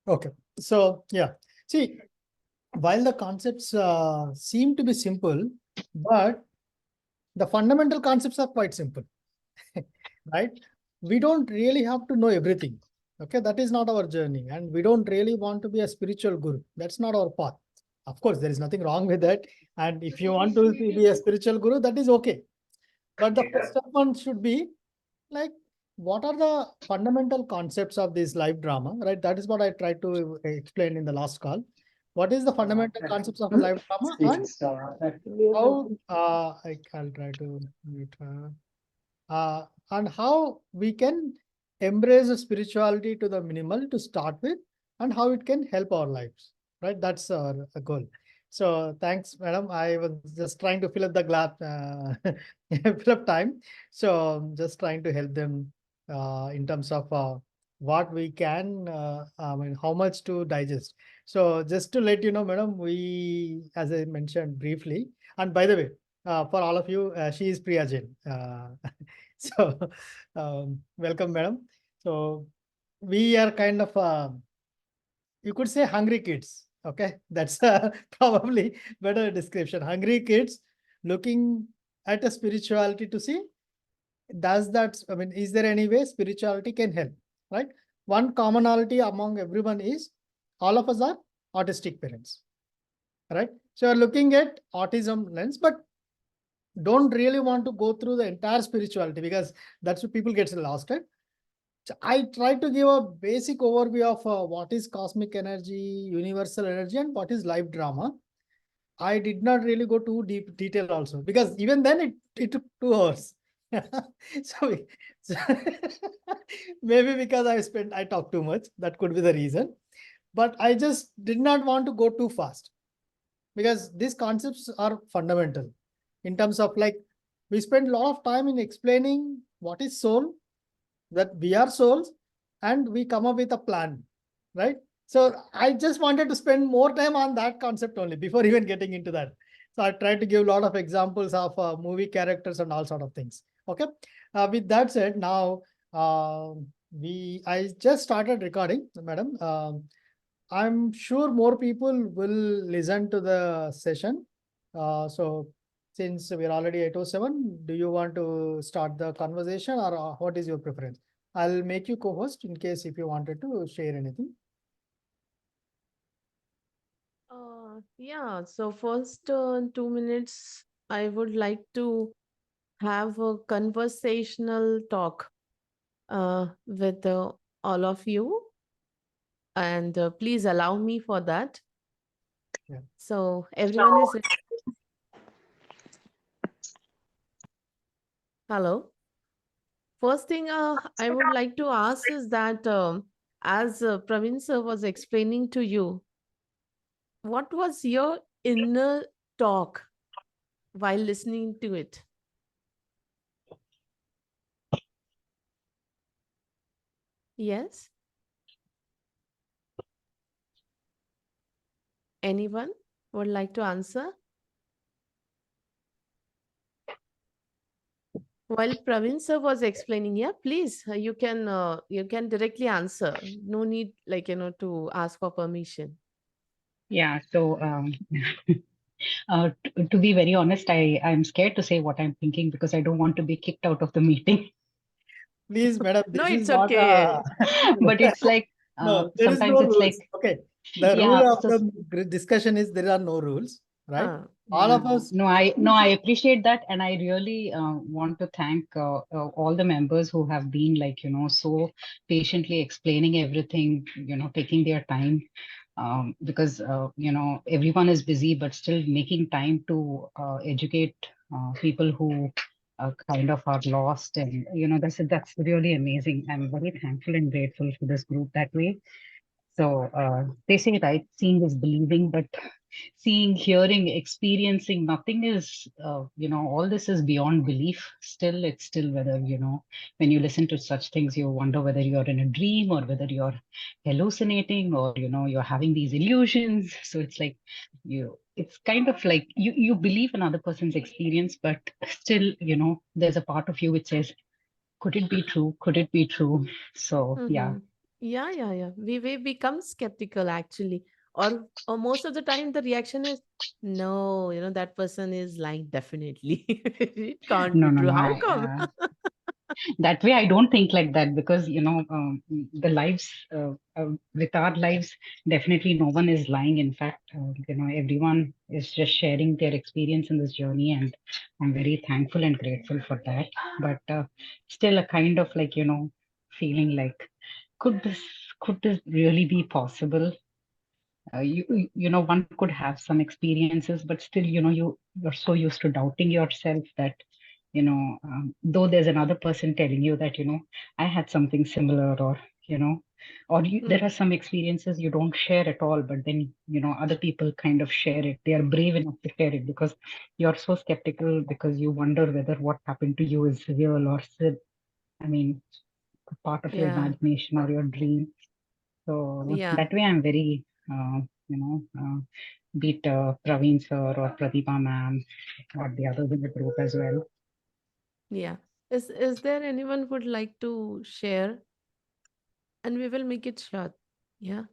Okay. So, yeah. See, while the concepts seem to be simple, but the fundamental concepts are quite simple, right? We don't really have to know everything. Okay. That is not our journey. And we don't really want to be a spiritual guru. That's not our path. Of course, there is nothing wrong with that. And if you want to be a spiritual guru, that is okay. But the first one should be like, what are the fundamental concepts of this live drama, right? That is what I tried to explain in the last call. What is the fundamental concepts of a live drama, and how I'll try to meet and how we can embrace the spirituality to the minimal to start with, and how it can help our lives, right? That's our goal. So thanks, madam. I was just trying to fill up the gap, fill up time. So just trying to help them in terms of what we can, I mean, how much to digest. So just to let you know, madam, we, as I mentioned briefly, and by the way, for all of you, she is Priya Jain. So, welcome, madam. So, we are kind of, you could say, hungry kids. Okay, that's probably better description. Hungry kids looking at a spirituality to see, does that, I mean, is there any way spirituality can help, right? One commonality among everyone is all of us are autistic parents, right? So, you're looking at autism lens, but don't really want to go through the entire spirituality, because that's what people get lost at. So I try to give a basic overview of what is cosmic energy, universal energy, and what is life drama. I did not really go too deep detail also, because even then it took 2 hours. so, so maybe because I talked too much. That could be the reason. But I just did not want to go too fast, because these concepts are fundamental in terms of, like, we spend a lot of time in explaining what is soul, that we are souls, and we come up with a plan, right? So I just wanted to spend more time on that concept only before even getting into that. So I tried to give a lot of examples of movie characters and all sort of things. Okay. With that said, now I just started recording, madam. I'm sure more people will listen to the session. So since we're already 8:07, do you want to start the conversation, or what is your preference? I'll make you co-host in case if you wanted to share anything. Yeah, so first 2 minutes, I would like to have a conversational talk with all of you, and please allow me for that. Yeah. So, everyone is hello. First thing I would like to ask is that as Praveen sir was explaining to you, what was your inner talk while listening to it? Yes? Anyone would like to answer? While Praveen sir was explaining, yeah, please, you can directly answer. No need, like, to ask for permission. Yeah, so to be very honest, I'm scared to say what I'm thinking because I don't want to be kicked out of the meeting. Please, madam, No, this is it's not okay. But it's like no, there is sometimes no it's like, rules. Okay. The rule yeah. of So the discussion is there are no rules, right? Uh, All yeah, of us. no, I appreciate that, and I really want to thank all the members who have been like so patiently explaining everything, taking their time, because everyone is busy, but still making time to educate people who kind of are lost, and that's really amazing. I'm very thankful and grateful for this group that way. So they say, right, seeing is believing, but seeing, hearing, experiencing, nothing is, all this is beyond belief. Still, it's still whether, when you listen to such things, you wonder whether you're in a dream or whether you're hallucinating or, you're having these illusions. So it's like it's kind of like you believe another person's experience, but still, there's a part of you which says, could it be true? Could it be true? So, yeah. mhm. Yeah. We become skeptical actually, or most of the time the reaction is no. That person is lying. Definitely, it can't No, be no, true. no. How come? That way I don't think like that, because the lives, with our lives, definitely no one is lying. In fact, everyone is just sharing their experience in this journey, and I'm very thankful and grateful for that. But still a kind of like, feeling like, could this could this really be possible? One could have some experiences, but still, you're so used to doubting yourself that, though there's another person telling you that, I had something similar, or you know there Hmm. are some experiences you don't share at all, but then, other people kind of share it. They are brave enough to share it because you're so skeptical, because you wonder whether what happened to you is real, or I mean, part of your Yeah, imagination or your dream. So yeah, that way, I'm very, be it Praveen sir or Pratibha ma'am or the others in the group as well. yeah. Is there anyone would like to share? And we will make it short. Yeah.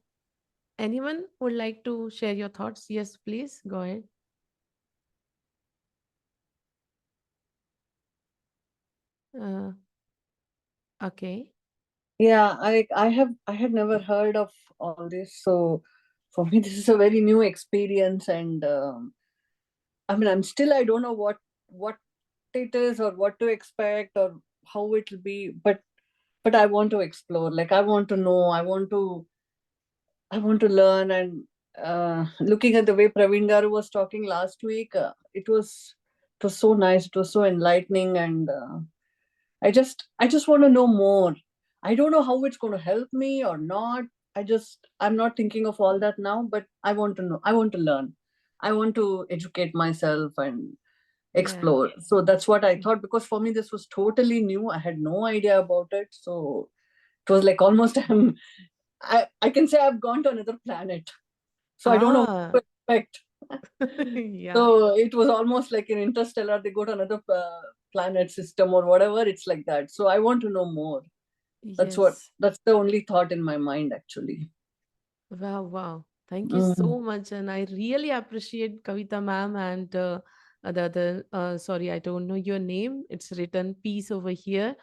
Anyone would like to share your thoughts? Yes, please go ahead. Uh, okay. Yeah, I had never heard of all this, so for me this is a very new experience, and I mean, I don't know what it is or what to expect or how it will be, but I want to explore. Like, I want to know, I want to learn. And looking at the way Praveen Garu was talking last week, it was so nice, it was so enlightening, and I just want to know more. I don't know how it's going to help me or not. I'm not thinking of all that now, but I want to know. I want to learn. I want to educate myself and Yeah. explore. So that's what I thought, because for me this was totally new. I had no idea about it. So it was like almost I can say I've gone to another planet. So I don't know Ah, what to expect. yeah. So it was almost like in Interstellar, they go to another planet system or whatever. It's like that. So I want to know more. Yes. That's the only thought in my mind, actually. Wow. Thank you Mm. so much. And I really appreciate Kavita ma'am and the other, sorry, I don't know your name. It's written peace over here.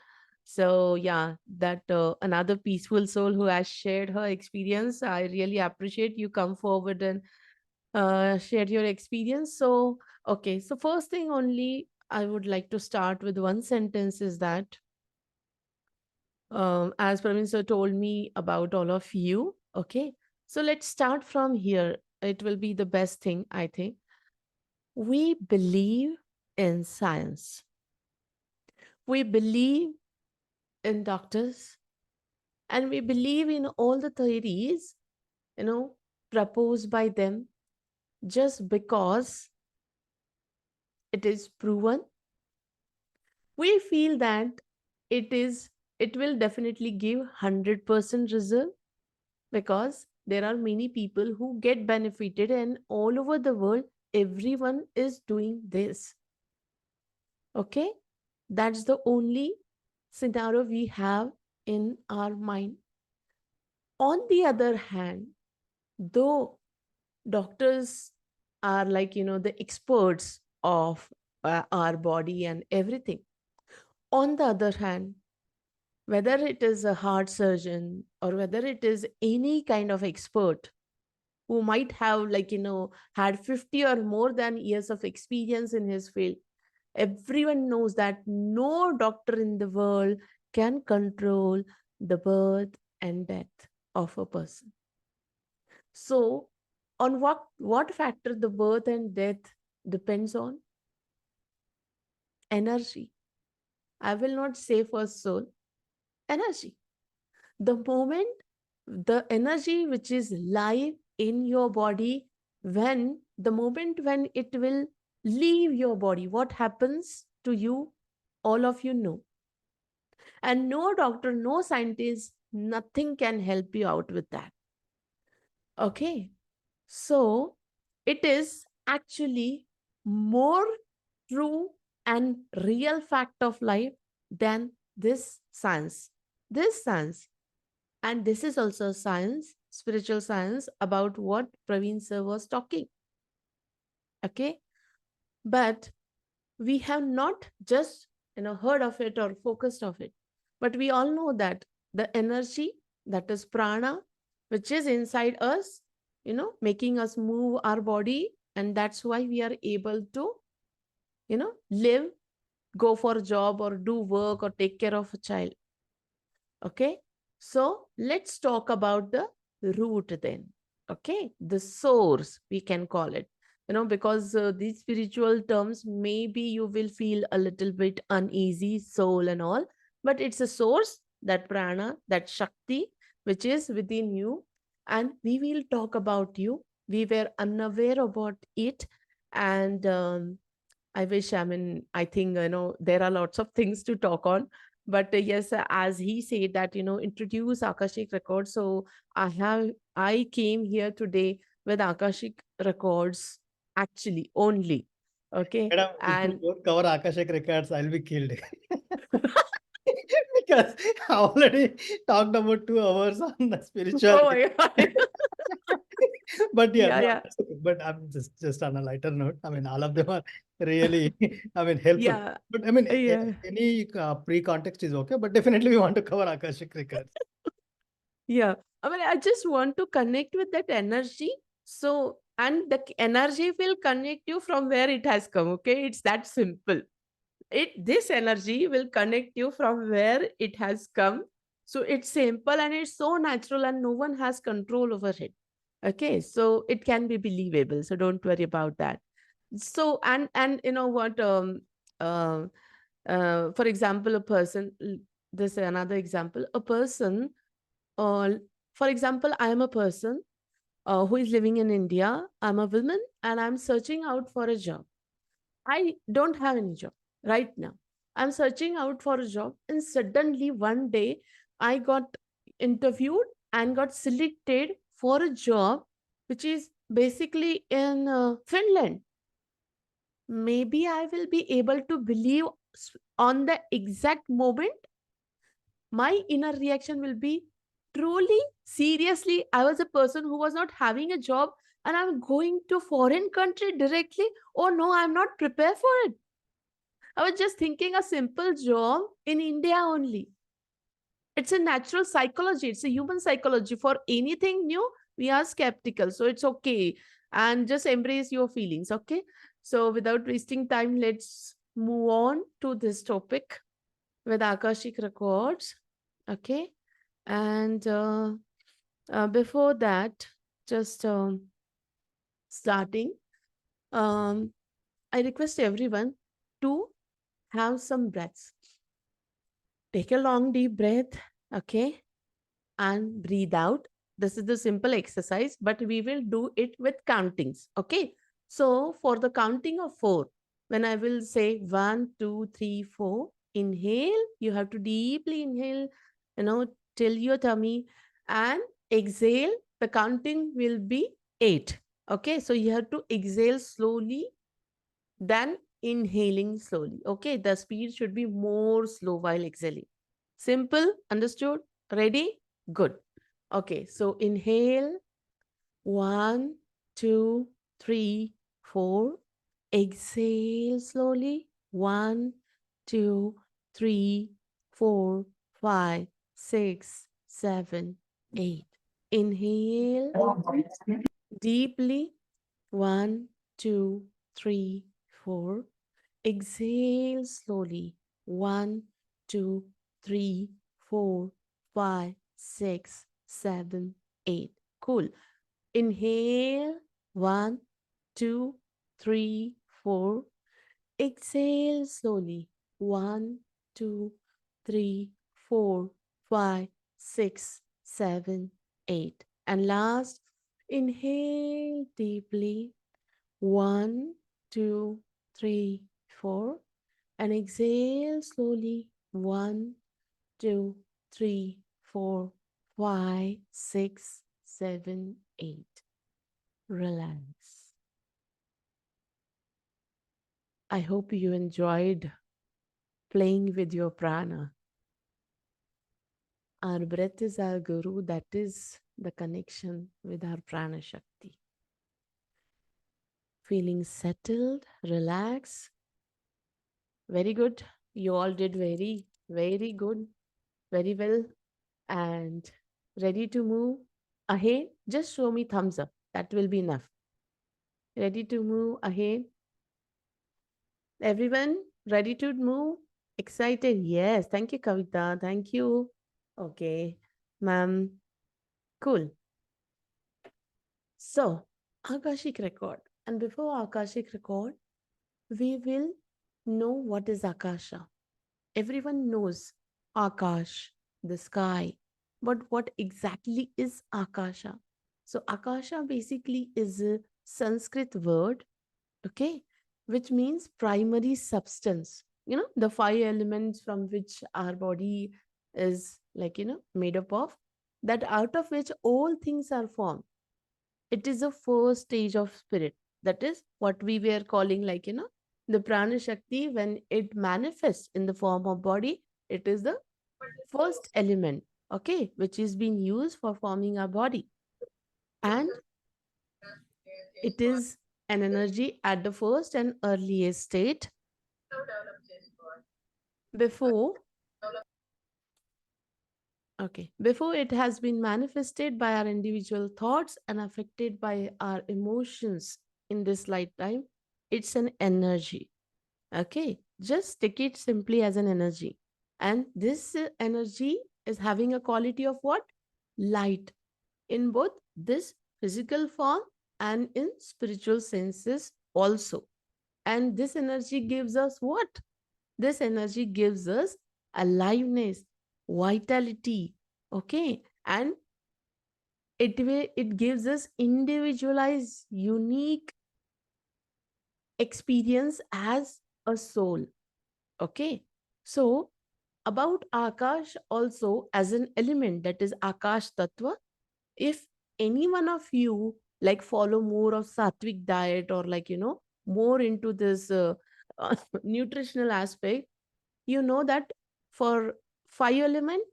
So, yeah, that another peaceful soul who has shared her experience. I really appreciate you come forward and share your experience. So, okay. So, first thing only, I would like to start with one sentence is that as Praveen sir told me about all of you. Okay. So let's start from here. It will be the best thing, I think. We believe in science, we believe in doctors, and we believe in all the theories, you know, proposed by them just because it is proven. We feel that it will definitely give 100% result because there are many people who get benefited and all over the world everyone is doing this. Okay, that's the only scenario we have in our mind. On the other hand, though doctors are like the experts of our body and everything, on the other hand, whether it is a heart surgeon or whether it is any kind of expert who might have had 50 or more than years of experience in his field, everyone knows that no doctor in the world can control the birth and death of a person. So on what factor the birth and death depends on? Energy. I will not say for soul. Energy. The moment, the energy which is live in your body, when the moment when it will leave your body, what happens to you, all of you know. And no doctor, no scientist, nothing can help you out with that. Okay, so it is actually more true and real fact of life than this science. This science, And this is also science, spiritual science, about what Praveen sir was talking. Okay. But we have not just heard of it or focused of it, but we all know that the energy, that is prana, which is inside us, making us move our body, and that's why we are able to live, go for a job or do work or take care of a child. Okay. So let's talk about the root then. Okay. The source, we can call it, because these spiritual terms, maybe you will feel a little bit uneasy, soul and all, but it's a source, that prana, that Shakti, which is within you. And we will talk about you. We were unaware about it. And I wish, I think, there are lots of things to talk on. But yes, as he said that, introduce Akashik Records. So I came here today with Akashik Records, actually, only. Okay. Madam, if you And don't cover Akashik records, I'll be killed. Because I already talked about 2 hours on the oh spirituality. my God. But yeah, Yeah, no, yeah. that's okay. But I'm just on a lighter note. I mean, all of them are really, I mean, helpful. Yeah. But I mean, Yeah. any pre-context is okay. But definitely we want to cover Akashic records. Yeah. I just want to connect with that energy. So, and the energy will connect you from where it has come. Okay. It's that simple. This energy will connect you from where it has come. So it's simple and it's so natural and no one has control over it. Okay. So it can be believable. So don't worry about that. So, and you know what, uh, for example, a person, this is another example, a person, uh, for example, I am a person who is living in India. I'm a woman and I'm searching out for a job. I don't have any job right now. I'm searching out for a job, and suddenly one day I got interviewed and got selected for a job which is basically in Finland. Maybe I will be able to believe on the exact moment. My inner reaction will be, truly, seriously, I was a person who was not having a job and I'm going to foreign country directly. Oh no, I'm not prepared for it. I was just thinking a simple job in India only. It's a natural psychology, it's a human psychology. For anything new, we are skeptical. So it's okay. And just embrace your feelings. Okay. So without wasting time, let's move on to this topic with Akashik Records. Okay. And before that, just starting, um, I request everyone to have some breaths. Take a long, deep breath, okay, and breathe out. This is the simple exercise, but we will do it with countings, okay? So, for the counting of 4, when I will say 1, 2, 3, 4, inhale, you have to deeply inhale, till your tummy, and exhale, the counting will be 8, okay? So, you have to exhale slowly, then inhaling slowly. Okay, the speed should be more slow while exhaling. Simple, understood? Ready? Good. Okay, so inhale 1, 2, 3, 4. Exhale slowly 1, 2, 3, 4, 5, 6, 7, 8. Inhale deeply 1, 2, 3, 4. Exhale slowly 1, 2, 3, 4, 5, 6, 7, 8. Cool. Inhale 1, 2, 3, 4. Exhale slowly 1, 2, 3, 4, 5, 6, 7, 8. And last, inhale deeply 1, 2, 3, 4. And exhale slowly 1, 2, 3, 4, 5, 6, 7, 8. Relax. I hope you enjoyed playing with your prana. Our breath is our guru, that is the connection with our prana shakti. Feeling settled, relaxed. Very good. You all did very, very good, very well, and ready to move ahead. Just show me thumbs up. That will be enough. Ready to move ahead. Everyone ready to move? Excited? Yes. Thank you, Kavita. Thank you. Okay, ma'am. Cool. So, Akashik record. And before Akashik record, we will know what is Akasha. Everyone knows Akash, the sky. But what exactly is Akasha? So, Akasha basically is a Sanskrit word, okay, which means primary substance. You know, the five elements from which our body is like, made up of, that out of which all things are formed. It is the first stage of spirit. That is what we were calling, like, the prana shakti. When it manifests in the form of body, it is the first element, okay, which is being used for forming our body. And it is an energy at the first and earliest state before, okay, before it has been manifested by our individual thoughts and affected by our emotions in this lifetime. It's an energy. Okay, just take it simply as an energy. And this energy is having a quality of what? Light in both this physical form and in spiritual senses also. And this energy gives us what? This energy gives us aliveness, vitality. Okay, and it gives us individualized, unique experience as a soul. Okay, so about Akash also as an element, that is Akash Tattva. If any one of you like follow more of sattvic diet, or like, more into this nutritional aspect, you know that for five element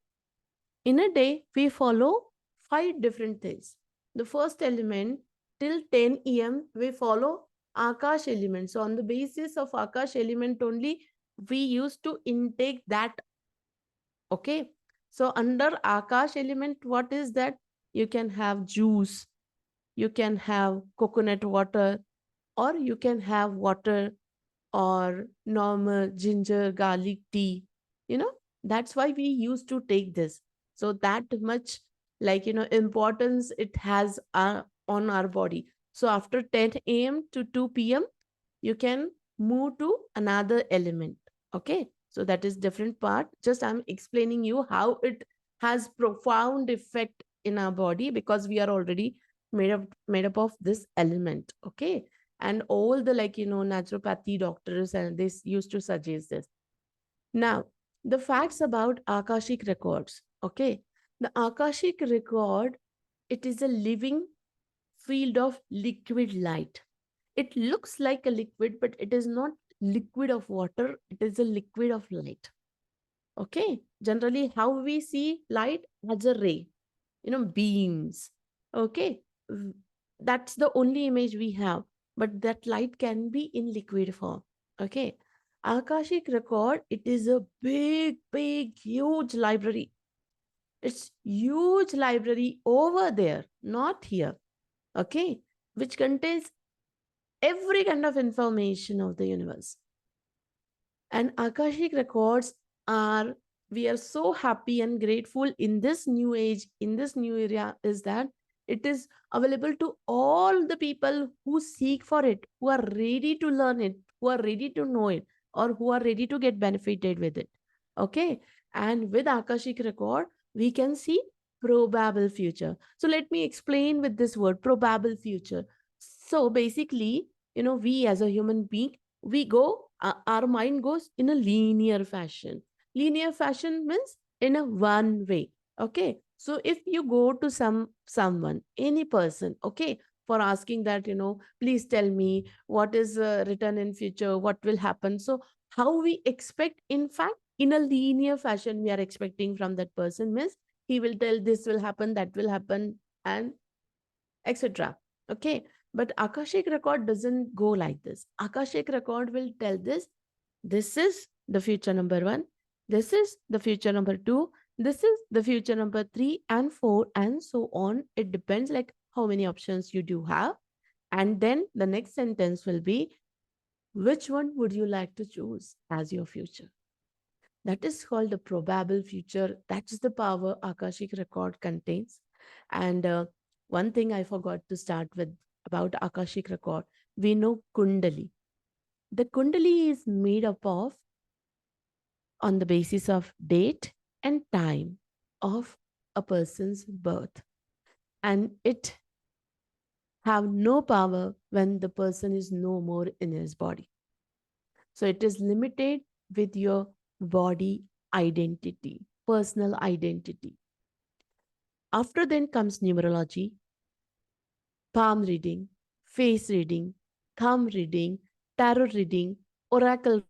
in a day, we follow five different things. The first element, till 10 a.m., we follow Akash element. So, on the basis of Akash element only, we used to intake that. Okay. So, under Akash element, what is that? You can have juice, you can have coconut water, or you can have water, or normal ginger garlic tea. you know that's why we used to take this. So that much, like, importance it has on our body. So after 10 a.m. to 2 p.m, you can move to another element. Okay, so that is different part. Just I'm explaining you how it has profound effect in our body, because we are already made up of this element. Okay, and all the, like, naturopathy doctors and this used to suggest this. Now, the facts about Akashic records. Okay, the Akashic record, it is a living field of liquid light. It looks like a liquid, but it is not liquid of water, it is a liquid of light. Okay, generally how we see light as a ray, beams. Okay, that's the only image we have, but that light can be in liquid form. Okay, Akashic record, it is a big huge library. It's huge library over there, not here. Okay, which contains every kind of information of the universe. And Akashic records are, we are so happy and grateful in this new age, in this new area, is that it is available to all the people who seek for it, who are ready to learn it, who are ready to know it, or who are ready to get benefited with it. Okay, and with Akashic record, we can see probable future. So let me explain with this word, probable future. So basically, we as a human being, we go, our mind goes in a linear fashion. Linear fashion means in a one way. Okay, so if you go to someone, any person, okay, for asking that, please tell me what is written in future, what will happen. So how we expect, in fact, in a linear fashion, we are expecting from that person means He will tell this will happen, that will happen, and etc. Okay. But Akashic record doesn't go like this. Akashic record will tell this is the future number one, this is the future number two, this is the future number three and four, and so on. It depends like how many options you do have. And then the next sentence will be, which one would you like to choose as your future? That is called the probable future. That's the power Akashic record contains. And one thing I forgot to start with about Akashic record, we know Kundali. The Kundali is made up of on the basis of date and time of a person's birth, and it have no power when the person is no more in his body. So it is limited with your body identity, personal identity. After then comes numerology, palm reading, face reading, thumb reading, tarot reading, oracle.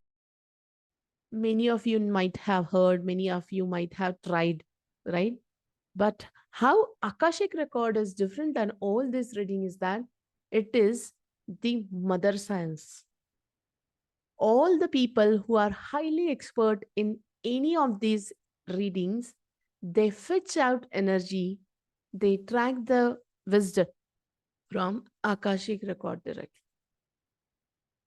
Many of you might have heard, many of you might have tried, right? But how Akashic record is different than all this reading is that it is the mother science. All the people who are highly expert in any of these readings, they fetch out energy, they track the wisdom from Akashic record directly.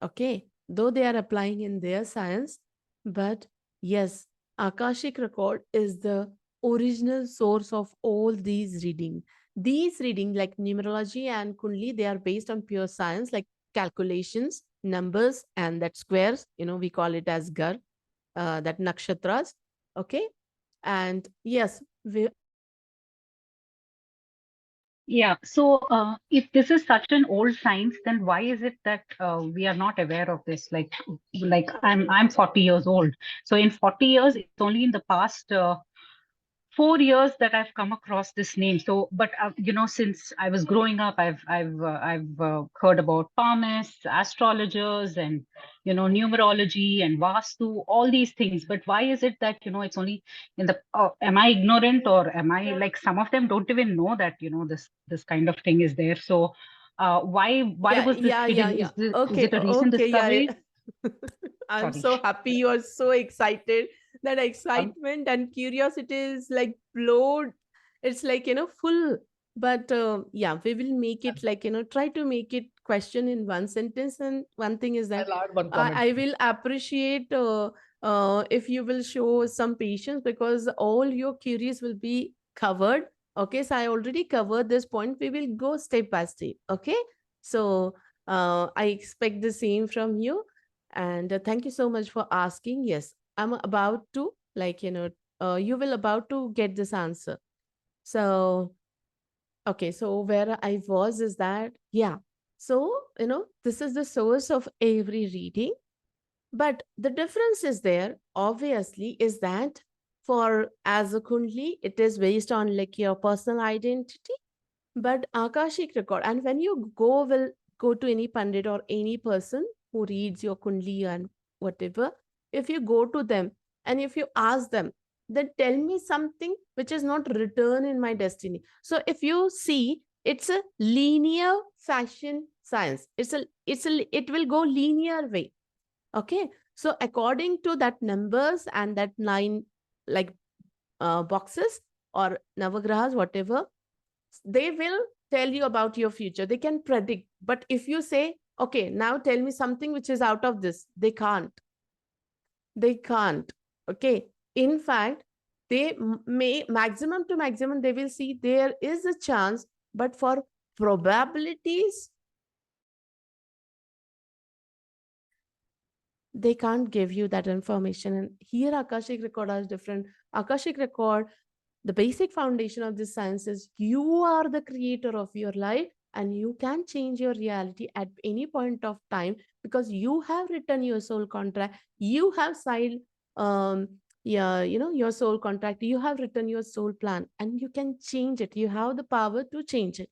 Okay, though they are applying in their science, but yes, Akashic record is the original source of all these reading. These reading like numerology and Kundli, they are based on pure science like calculations, numbers, and that squares. We call it as gar, that nakshatras. Okay, and yes, Yeah. So, if this is such an old science, then why is it that we are not aware of this? Like I'm 40 years old. So in 40 years, it's only in the past 4 years that I've come across this name. So, but since I was growing up, I've heard about palmists, astrologers, and numerology and vastu, all these things. But why is it that it's only in the? Am I ignorant, or am I like some of them don't even know that this kind of thing is there? So, why was this hidden? Yeah. Is Okay, it a recent okay, yeah. discovery? I'm Sorry. so happy. You are so excited. That excitement and curiosity is like flowed. It's like, full. But yeah, we will make it like, try to make it question in one sentence. And one thing is that I'll add one comment. I will appreciate if you will show some patience, because all your queries will be covered. Okay, so I already covered this point. We will go step by step. Okay, so I expect the same from you. And thank you so much for asking. Yes, I'm about to, like, you will about to get this answer. So, okay, so where I was is that, yeah. So, this is the source of every reading. But the difference is there, obviously, is that for as a Kundli, it is based on like your personal identity, but Akashic record. And when you will go to any Pandit or any person who reads your Kundli and whatever, if you go to them and if you ask them, then tell me something which is not written in my destiny. So if you see, it's a linear fashion science. It will go linear way. Okay. So according to that numbers and that 9 like boxes or navagrahas, whatever, they will tell you about your future. They can predict. But if you say, okay, now tell me something which is out of this, they can't. They can't. Okay. In fact, they may maximum to maximum, they will see there is a chance, but for probabilities, they can't give you that information. And here Akashic record is different. Akashic record, the basic foundation of this science is you are the creator of your life, and you can change your reality at any point of time, because you have written your soul contract. You have signed yeah, your soul contract. You have written your soul plan, and you can change it. You have the power to change it.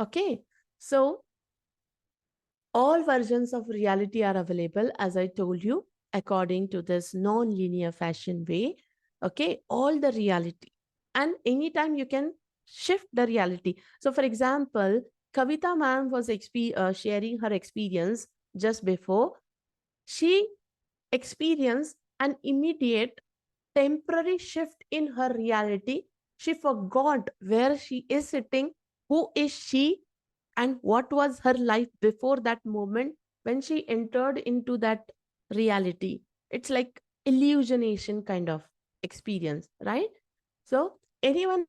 Okay. So all versions of reality are available, as I told you, according to this non-linear fashion way. Okay, all the reality. and anytime you can shift the reality. So for example, Kavita ma'am was sharing her experience just before. She experienced an immediate temporary shift in her reality. She forgot where she is sitting, who is she, and what was her life before that moment when she entered into that reality. It's like illusionation kind of experience, right? So anyone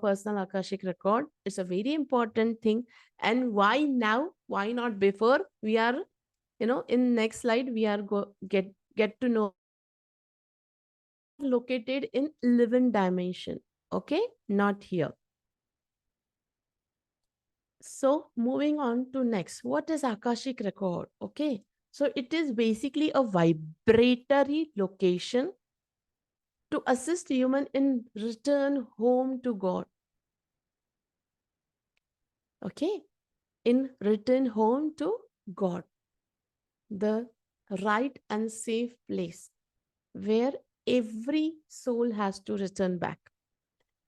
personal Akashic record is a very important thing. And why now? Why not before? We are, in next slide, we are get to know located in 11 dimension. Okay, not here. So moving on to next, what is Akashic record? Okay, so it is basically a vibratory location to assist human in return home to God. Okay, in return home to God, the right and safe place where every soul has to return back.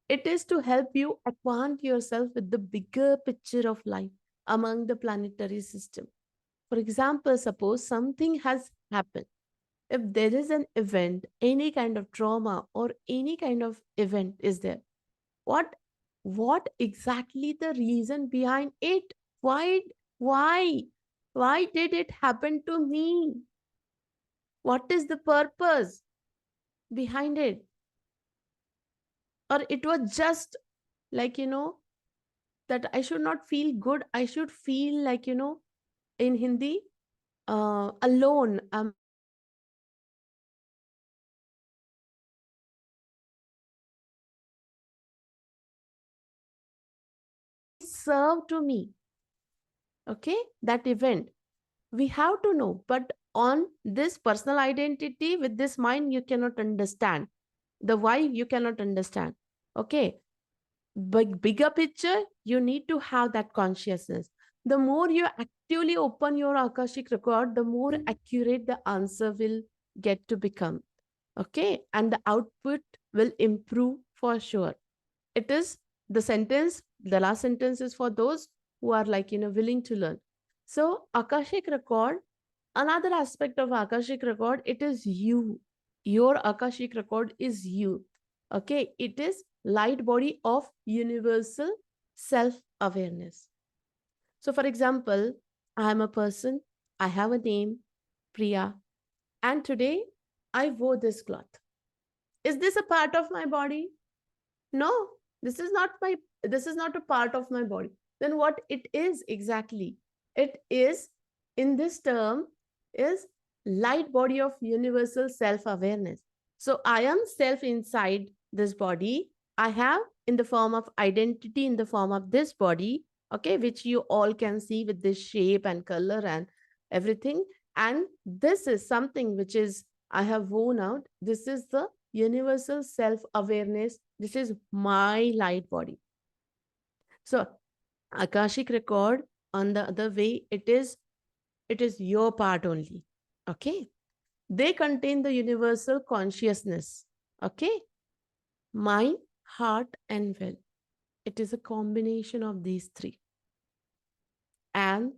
It is to help you acquaint yourself with the bigger picture of life among the planetary system. For example, suppose something has happened. If there is an event, any kind of trauma or any kind of event is there, what what exactly the reason behind it? Why why why did it happen to me? What is the purpose behind it? Or it was just like, that I should not feel good. I should feel like, in Hindi, alone. Serve to me. Okay, that event. We have to know. But on this personal identity, with this mind, you cannot understand. The why you cannot understand. Okay. But bigger picture, you need to have that consciousness. The more you actively open your Akashic record, the more accurate the answer will get to become. Okay, and the output will improve for sure. It is the last sentence is for those who are like, willing to learn. So Akashic record, another aspect of Akashic record, it is you. Your Akashic record is you. Okay, it is light body of universal self-awareness. So for example, I am a person, I have a name, Priya, and today I wore this cloth. Is this a part of my body? No, this is not my, this is not a part of my body. Then what it is exactly? It is, in this term, is light body of universal self-awareness. So I am self inside this body. I have in the form of identity in the form of this body, okay, which you all can see with this shape and color and everything. And this is something which is I have worn out. This is the universal self-awareness. This is my light body. So Akashic record, on the other way, it is your part only. Okay. They contain the universal consciousness. Okay. Mind, heart, and will. It is a combination of these three. And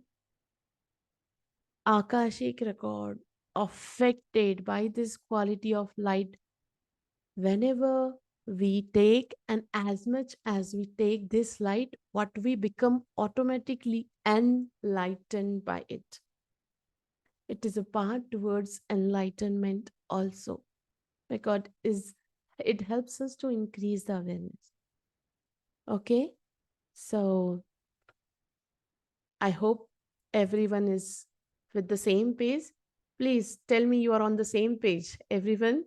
Akashic record affected by this quality of light whenever we take, and as much as we take this light, what we become automatically enlightened by it. It is a path towards enlightenment also, because it helps us to increase the awareness. Okay, so I hope everyone is with the same page. Please tell me you are on the same page. Everyone,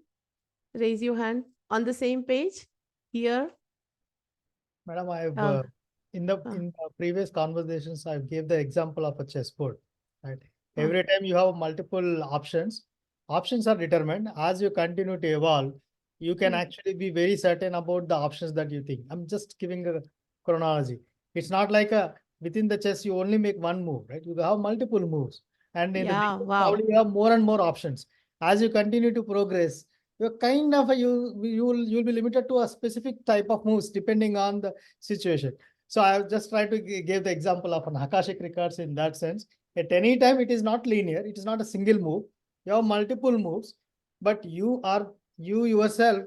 raise your hand. On the same page here. Madam, I've Uh, in the previous conversations, I gave the example of a chessboard. Right. Every time you have multiple options, options are determined. As you continue to evolve, you can actually be very certain about the options that you think. I'm just giving a chronology. It's not like within the chess you only make one move, right? You have multiple moves, and in the yeah, beginning, wow. probably you have more and more options. As you continue to progress, you're kind of you'll be limited to a specific type of moves depending on the situation. So I just try to give the example of an Akashik records in that sense. At any time, it is not linear. It is not a single move. You have multiple moves, but you yourself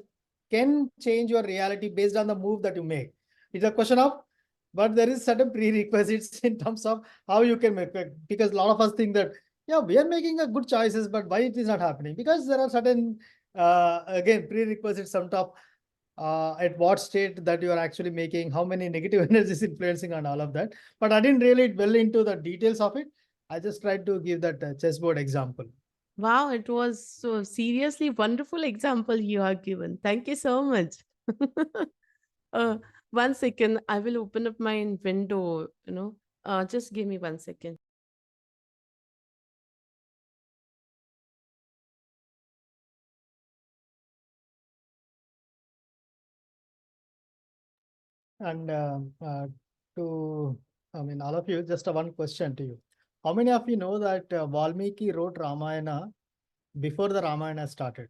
can change your reality based on the move that you make. It's a question of, but there is certain prerequisites in terms of how you can make it, because a lot of us think that, yeah, we are making a good choices, but why it is not happening? Because there are certain again prerequisites some top at what state that you are actually making, how many negative energies influencing and all of that. But I didn't really dwell into the details of it. I just tried to give that chessboard example. Wow, it was so seriously wonderful example you are given. Thank you so much. uh, 1 second, I will open up my window, just give me 1 second. And to, I mean, all of you, just one question to you. How many of you know that Valmiki wrote Ramayana before the Ramayana started?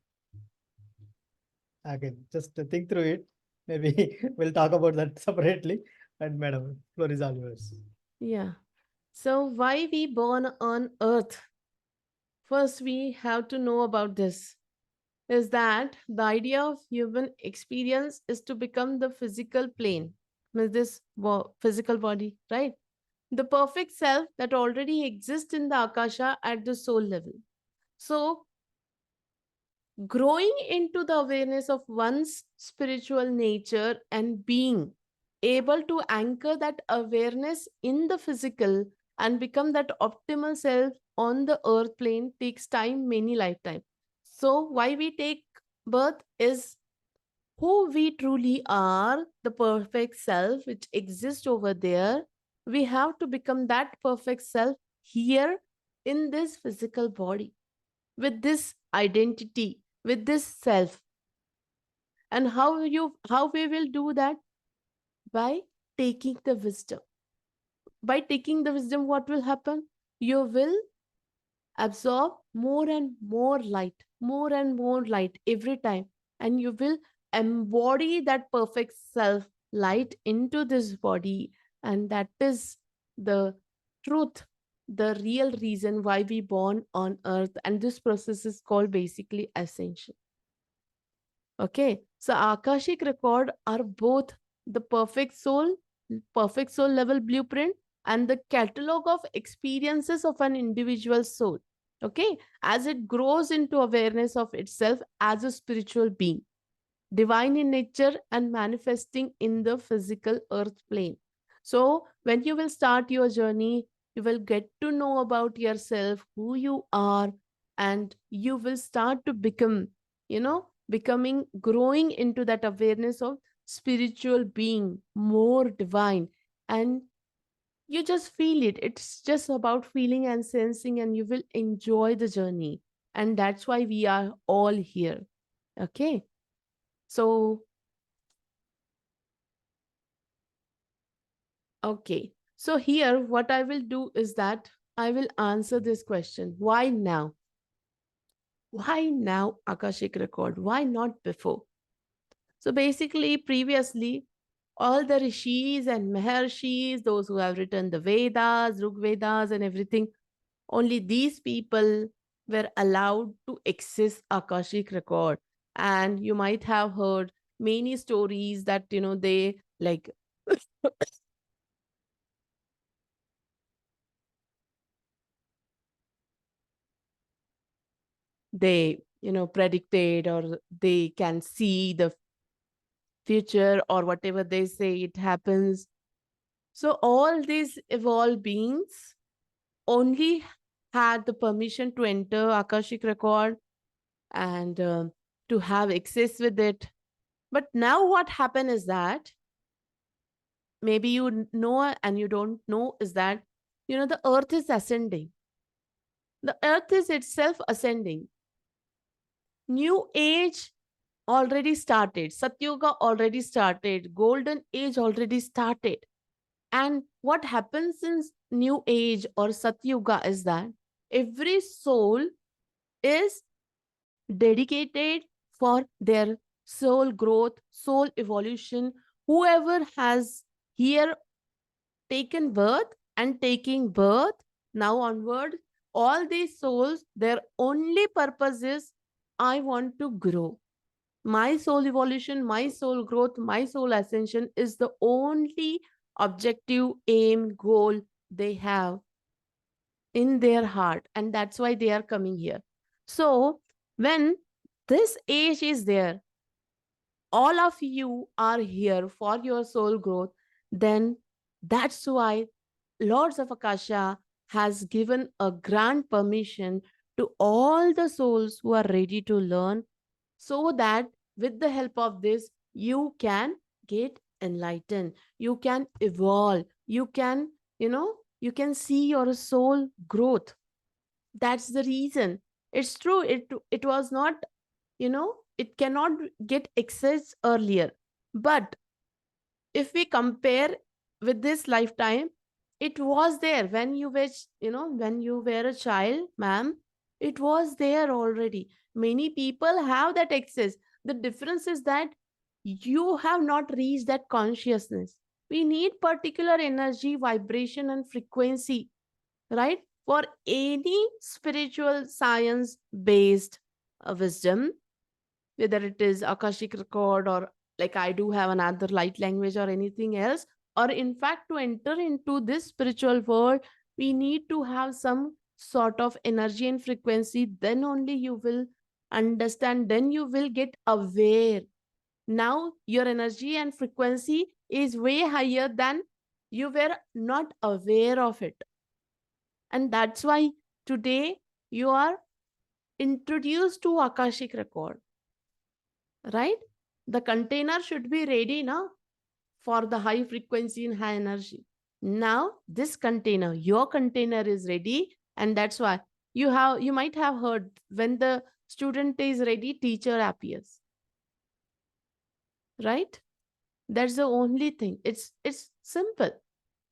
Again, just to think through it. Maybe we'll talk about that separately. And madam, floor is all yours. Yeah. So, why we born on earth? First, we have to know about this is that the idea of human experience is to become the physical plane, means this physical body, right? The perfect self that already exists in the Akasha at the soul level. So, growing into the awareness of one's spiritual nature and being able to anchor that awareness in the physical and become that optimal self on the earth plane takes time, many lifetimes. So, why we take birth is who we truly are, the perfect self which exists over there. We have to become that perfect self here in this physical body with this identity, with this self. And how we will do that? By taking the wisdom. By taking the wisdom, what will happen? You will absorb more and more light every time, and you will embody that perfect self light into this body. And that is the truth, the real reason why we born on earth. And this process is called basically ascension. Okay, so Akashic record are both the perfect soul level blueprint and the catalog of experiences of an individual soul. Okay, as it grows into awareness of itself as a spiritual being, divine in nature and manifesting in the physical earth plane. So, when you will start your journey, you will get to know about yourself, who you are, and you will start to become, growing into that awareness of spiritual being, more divine. And you just feel it. It's just about feeling and sensing, and you will enjoy the journey. And that's why we are all here. Okay. So, okay. So here, what I will do is that I will answer this question. Why now? Why now Akashic record? Why not before? So basically, previously, all the rishis and maharshis, those who have written the Vedas, Rig Vedas, and everything, only these people were allowed to access Akashic record. And you might have heard many stories that, they like they predicted, or they can see the future, or whatever they say it happens. So all these evolved beings only had the permission to enter Akashic record and to have access with it. But now what happened is that maybe know and you don't know is that the earth is ascending. The earth is itself ascending. New age already started. Satyuga already started. Golden age already started. And what happens in new age or Satyuga is that every soul is dedicated for their soul growth, soul evolution. Whoever has here taken birth and taking birth now onward, all these souls, their only purpose is, I want to grow. My soul evolution, my soul growth, my soul ascension is the only objective, aim, goal they have in their heart. And that's why they are coming here. So, when this age is there, all of you are here for your soul growth, then that's why Lords of Akasha has given a grand permission to all the souls who are ready to learn, so that with the help of this, you can get enlightened, you can evolve, you can, you can see your soul growth. That's the reason. It's true, it was not, it cannot get accessed earlier. But if we compare with this lifetime, it was there when you were, when you were a child, ma'am. It was there already. Many people have that access. The difference is that you have not reached that consciousness. We need particular energy, vibration, and frequency, right? For any spiritual science based wisdom, whether it is Akashic record, or like I do have another light language or anything else, or in fact, to enter into this spiritual world, we need to have some sort of energy and frequency. Then only you will understand, then you will get aware. Now, your energy and frequency is way higher than you were not aware of it. And that's why today you are introduced to Akashic record, right? The container should be ready now for the high frequency and high energy. Now this container, your container is ready, and that's why you might have heard, when the student is ready, teacher appears, right? That's the only thing. It's simple.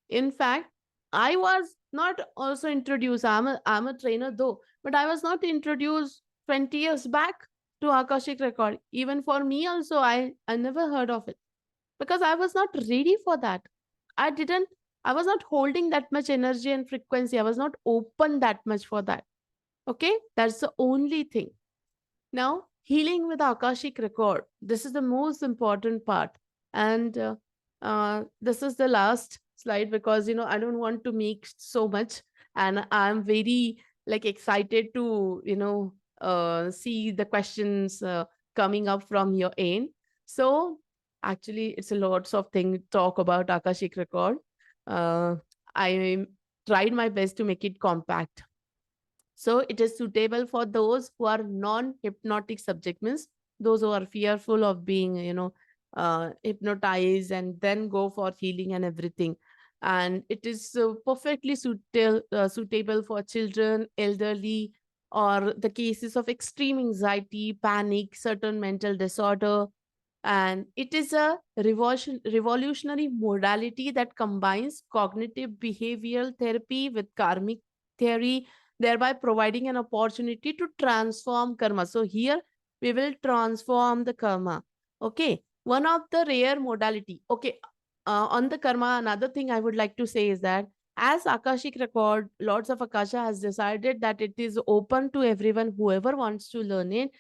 In fact, I was not also introduced. I'm a trainer though, but I was not introduced 20 years back to Akashic record. Even for me also, I never heard of it, because I was not ready for that. I was not holding that much energy and frequency. I was not open that much for that. Okay, that's the only thing. Now, healing with Akashic record. This is the most important part. And this is the last slide, because, I don't want to make so much. And I'm very excited to, see the questions coming up from your end. So actually, it's a lots of things talk about Akashic record. I tried my best to make it compact. So it is suitable for those who are non-hypnotic subject, means those who are fearful of being, hypnotized and then go for healing and everything. And it is perfectly suitable for children, elderly, or the cases of extreme anxiety, panic, certain mental disorder. And it is a revolutionary modality that combines cognitive behavioral therapy with karmic theory, thereby providing an opportunity to transform karma. So here we will transform the karma. Okay. One of the rare modality. Okay. On the karma, another thing I would like to say is that as Akashic record, Lords of Akasha has decided that it is open to everyone, whoever wants to learn it.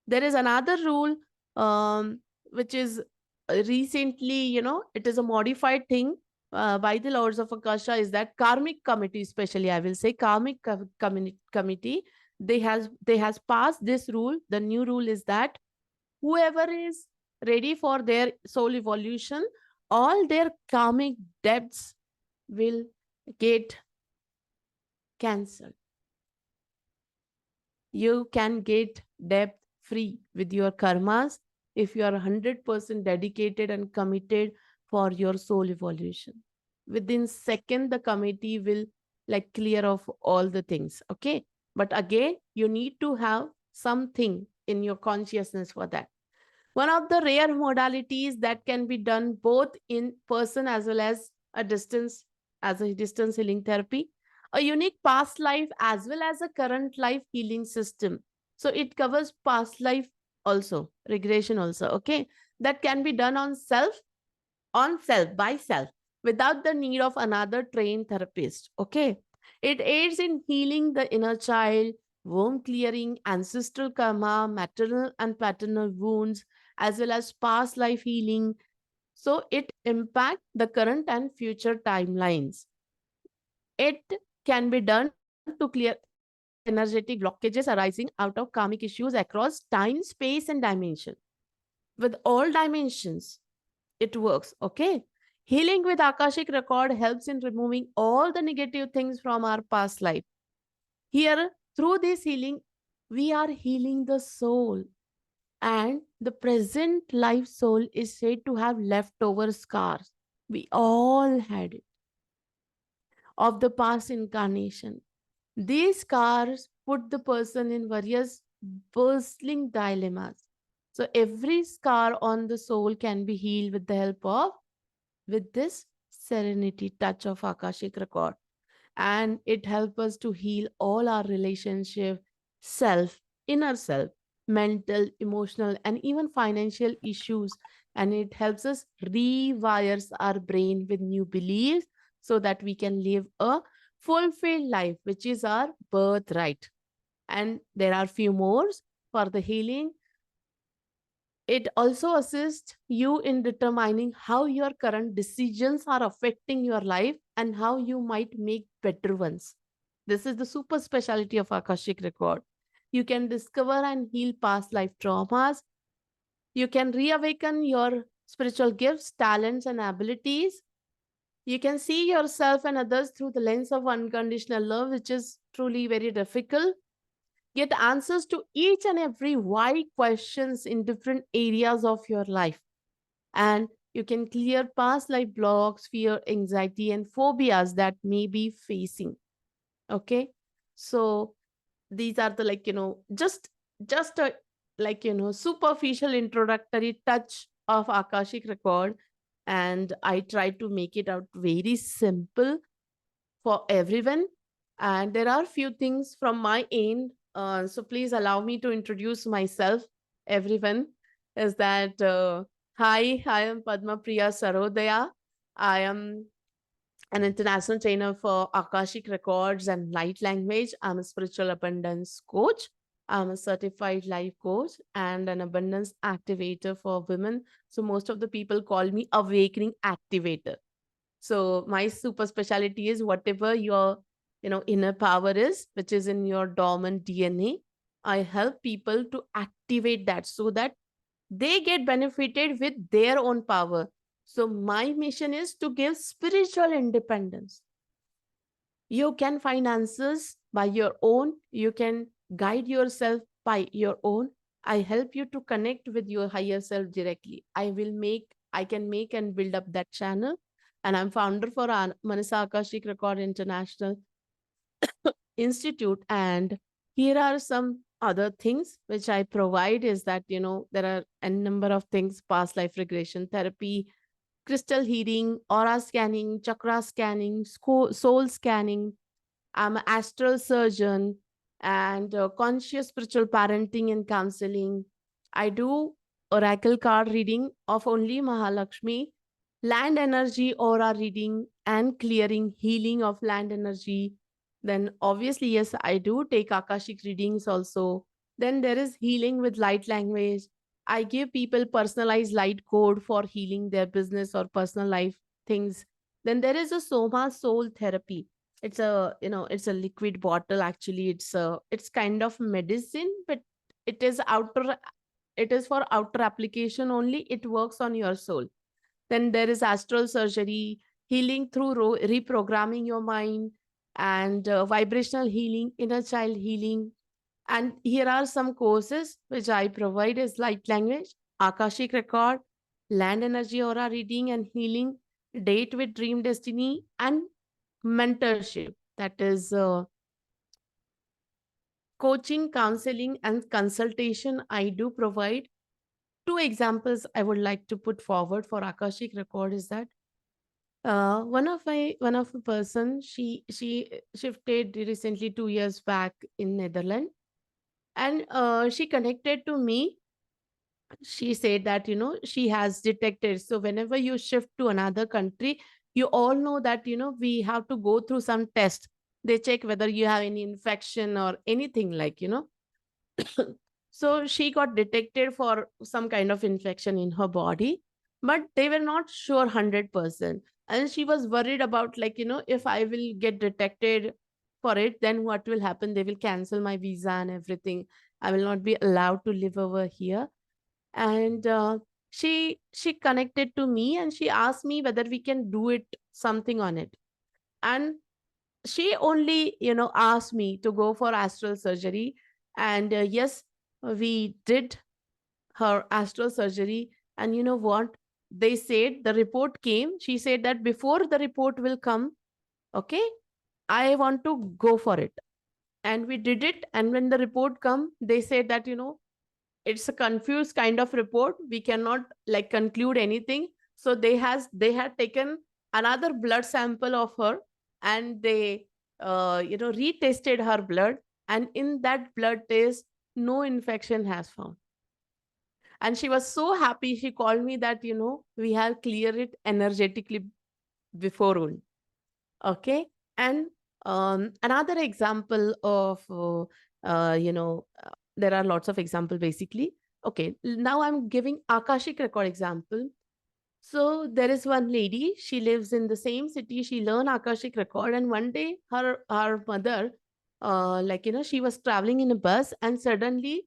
There is another rule, which is recently, it is a modified thing by the Lords of Akasha, is that karmic committee, especially I will say karmic committee, they has passed this rule. The new rule is that whoever is ready for their soul evolution, all their karmic debts will get cancelled. You can get debt free with your karmas if you are 100% dedicated and committed for your soul evolution. Within second, the committee will clear off all the things. Okay. But again, you need to have something in your consciousness for that. One of the rare modalities that can be done both in person as well as a distance healing therapy, a unique past life as well as a current life healing system. So it covers past life also, regression also, okay? That can be done on self, by self, without the need of another trained therapist, okay? It aids in healing the inner child, womb clearing, ancestral karma, maternal and paternal wounds, as well as past life healing. So it impact the current and future timelines. It can be done to clear energetic blockages arising out of karmic issues across time, space, and dimension. With all dimensions, it works, okay? Healing with Akashic record helps in removing all the negative things from our past life. Here, through this healing, we are healing the soul. And the present life soul is said to have leftover scars. We all had it of the past incarnation. These scars put the person in various bustling dilemmas. So every scar on the soul can be healed with the help of with this serenity touch of Akashic record. And it helps us to heal all our relationship, self, inner self, mental, emotional, and even financial issues. And it helps us rewires our brain with new beliefs so that we can live a fulfilled life, which is our birthright. And there are few more for the healing. It also assists you in determining how your current decisions are affecting your life and how you might make better ones. This is the super specialty of Akashic record. You can discover and heal past life traumas. You can reawaken your spiritual gifts, talents, and abilities. You can see yourself and others through the lens of unconditional love, which is truly very difficult. Get answers to each and every why questions in different areas of your life. And you can clear past life blocks, fear, anxiety, and phobias that may be facing. Okay. So these are the just a superficial introductory touch of Akashic record. And I try to make it out very simple for everyone. And there are few things from my end. So please allow me to introduce myself, everyone. Is that hi, I am Padma Priya Sarodaya. I am an international trainer for Akashic Records and Light Language. I'm a spiritual abundance coach. I'm a certified life coach and an abundance activator for women. So most of the people call me awakening activator. So my super specialty is whatever your inner power is, which is in your dormant DNA. I help people to activate that so that they get benefited with their own power. So my mission is to give spiritual independence. You can find answers by your own. You can guide yourself by your own. I help you to connect with your higher self directly. I can make and build up that channel. And I'm founder for Manasa Akashic Record International Institute. And here are some other things which I provide is that, there are a number of things: past life regression therapy, crystal healing, aura scanning, chakra scanning, soul scanning. I'm an astral surgeon and conscious spiritual parenting and counseling. I do oracle card reading of only Mahalakshmi, land energy aura reading and clearing healing of land energy. Then obviously, yes, I do take Akashic readings also. Then there is healing with light language. I give people personalized light code for healing their business or personal life things. Then there is a Soma soul therapy. It's a liquid bottle. Actually, it's kind of medicine, but it is outer it is for outer application only. It works on your soul. Then there is astral surgery, healing through reprogramming your mind, and vibrational healing, inner child healing. And here are some courses which I provide is light language, Akashic record, land energy aura reading and healing, date with dream destiny, and mentorship. That is coaching, counseling, and consultation. I do provide. Two examples I would like to put forward for Akashic record is that one of a person, she shifted recently 2 years back in Netherlands, and she connected to me She said that, she has detected. So whenever you shift to another country, you all know that, we have to go through some test. They check whether you have any infection or anything like. So she got detected for some kind of infection in her body, but they were not sure 100%. And she was worried about, like, if I will get detected for it, then what will happen? They will cancel my visa and everything. I will not be allowed to live over here. And she connected to me and she asked me whether we can do it something on it. And she only asked me to go for astral surgery. And yes, we did her astral surgery. And you know what, they said the report came. She said that before the report will come, okay, I want to go for it. And we did it. And when the report come, they said that it's a confused kind of report, we cannot like conclude anything. So they had taken another blood sample of her, and they retested her blood. And in that blood test, no infection has found. And she was so happy. She called me that we have cleared it energetically before only. Okay. And another example of there are lots of example basically. Okay, now I'm giving Akashik record example. So there is one lady, she lives in the same city, she learned Akashik record. And one day her mother, she was traveling in a bus, and suddenly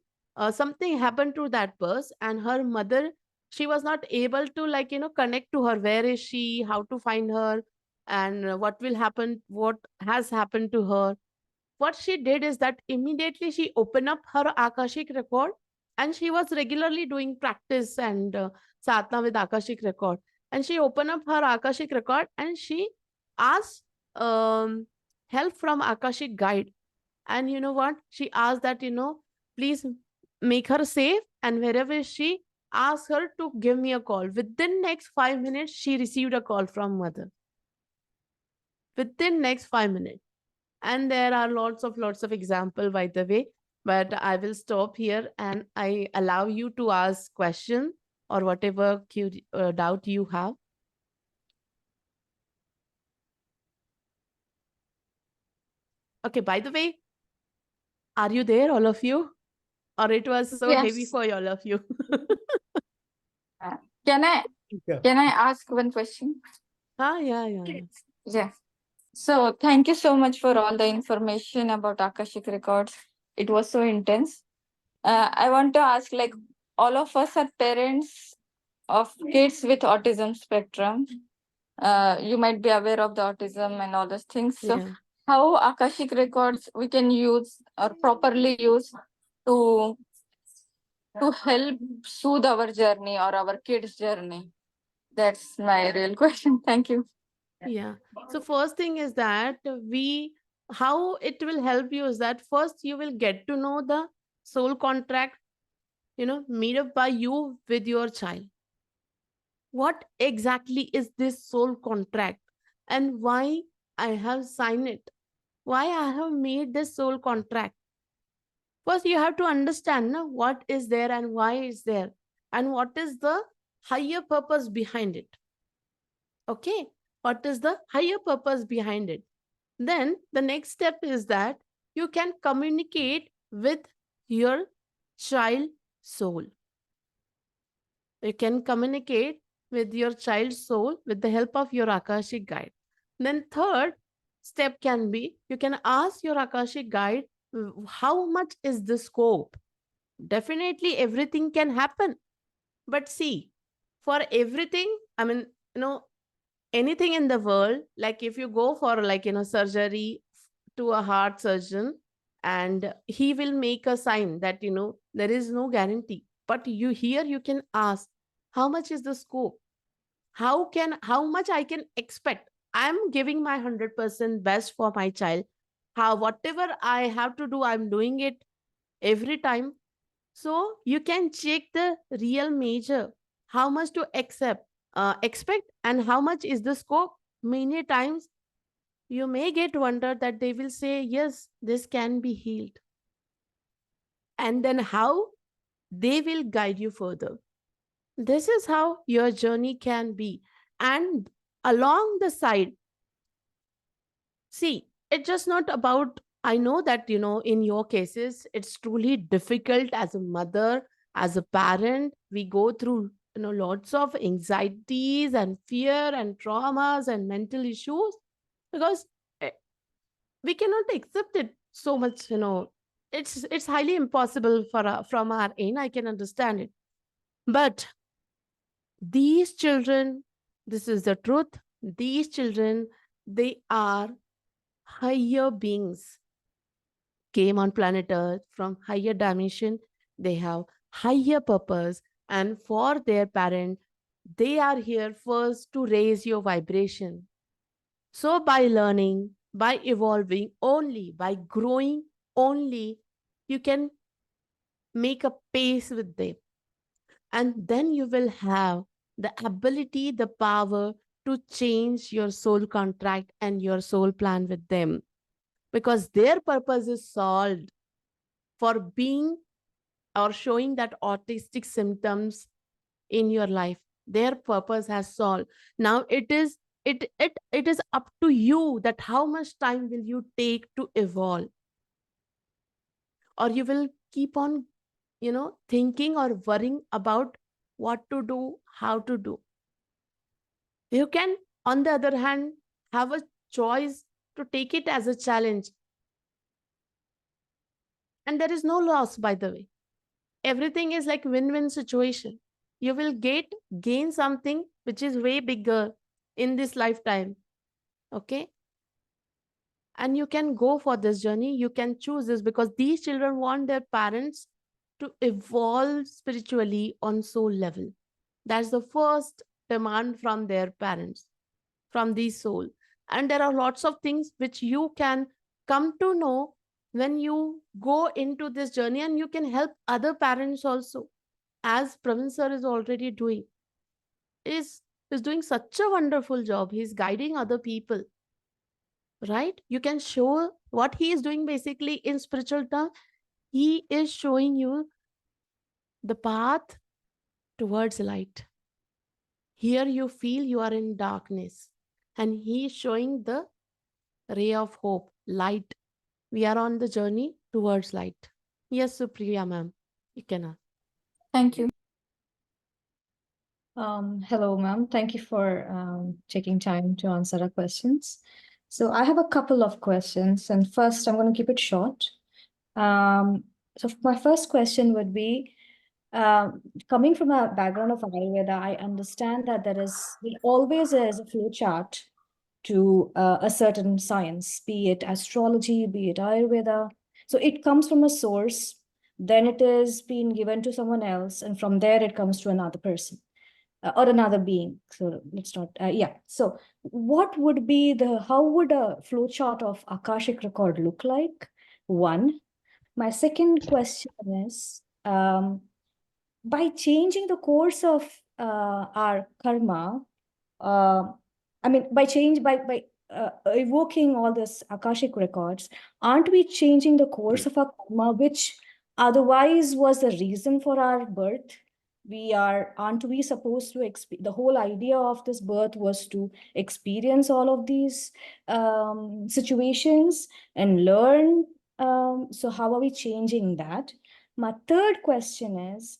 something happened to that bus. And her mother, she was not able to connect to her, where is she, how to find her, and what will happen, what has happened to her. What she did is that immediately she opened up her Akashik record, and she was regularly doing practice and sadhana with Akashik record. And she opened up her Akashik record and she asked help from Akashik guide. And you know what? She asked that, please make her safe, and wherever she asked her to give me a call. Within next 5 minutes, she received a call from mother. Within next 5 minutes. And there are lots of example, by the way. But I will stop here and I allow you to ask question or whatever doubt you have. Okay, by the way, are you there, all of you? Or it was so heavy Yes. for all of you? Can I Yeah. can I ask one question? Yeah. Yeah. So thank you so much for all the information about Akashic records. It was so intense. I want to ask, like, all of us are parents of kids with autism spectrum. You might be aware of the autism and all those things. So Yeah. how Akashic records we can use or properly use to help soothe our journey or our kids' journey? That's my real question. Thank you. Yeah. So first thing is that how it will help you is that first you will get to know the soul contract, made up by you with your child. What exactly is this soul contract, and why I have signed it? Why I have made this soul contract? First, you have to understand what is there and why it's there, and what is the higher purpose behind it. Okay, what is the higher purpose behind it? Then the next step is that you can communicate with your child soul. You can communicate with your child's soul with the help of your Akashic guide. Then third step can be you can ask your Akashic guide, how much is the scope? Definitely everything can happen. But see, for everything, I mean, anything in the world, like if you go for surgery to a heart surgeon, and he will make a sign that there is no guarantee. But you can ask, how much is the scope? How much I can expect? I'm giving my 100% best for my child. How whatever I have to do, I'm doing it every time. So you can check the real measure, how much to expect, and how much is the scope. Many times you may get wonder that they will say, yes, this can be healed. And then how? They will guide you further. This is how your journey can be. And along the side, see, it's just not about, I know that, in your cases, it's truly difficult as a mother, as a parent. We go through, lots of anxieties and fear and traumas and mental issues because eh, we cannot accept it so much, it's highly impossible from our end. I can understand it. But these children, this is the truth, these children, they are higher beings, came on planet Earth from higher dimension. They have higher purpose, and for their parent, they are here first to raise your vibration. So by learning, by evolving only, by growing only, you can make a pace with them, and then you will have the ability, the power to change your soul contract and your soul plan with them, because their purpose is solved for being or showing that autistic symptoms in your life. Their purpose has solved. Now it is up to you that how much time will you take to evolve, or you will keep on thinking or worrying about what to do, how to do. You can, on the other hand, have a choice to take it as a challenge, and there is no loss, by the way. Everything is like win-win situation. You will gain something which is way bigger in this lifetime. Okay, and you can go for this journey, you can choose this, because these children want their parents to evolve spiritually on soul level. That's the first demand from their parents, from the soul. And there are lots of things which you can come to know when you go into this journey, and you can help other parents also, as Pravin sir is already doing. Is doing such a wonderful job. He's guiding other people, right? You can show what he is doing basically in spiritual terms. He is showing you the path towards light. Here you feel you are in darkness, and he is showing the ray of hope, light. We are on the journey towards light. Yes, Supriya ma'am, you can ask. Thank you. Hello, ma'am. Thank you for taking time to answer our questions. So I have a couple of questions, and first I'm going to keep it short. So my first question would be, coming from a background of Ayurveda, I understand that there always is a flow chart to a certain science, be it astrology, be it Ayurveda. So it comes from a source, then it is being given to someone else, and from there it comes to another person or another being. So let's not, yeah. So what would be how would a flowchart of Akashic record look like? One. My second question is, by changing the course of our karma, I mean, by evoking all this Akashic records, aren't we changing the course of our karma, which otherwise was the reason for our birth? Aren't we supposed to the whole idea of this birth was to experience all of these situations and learn. So how are we changing that? My third question is,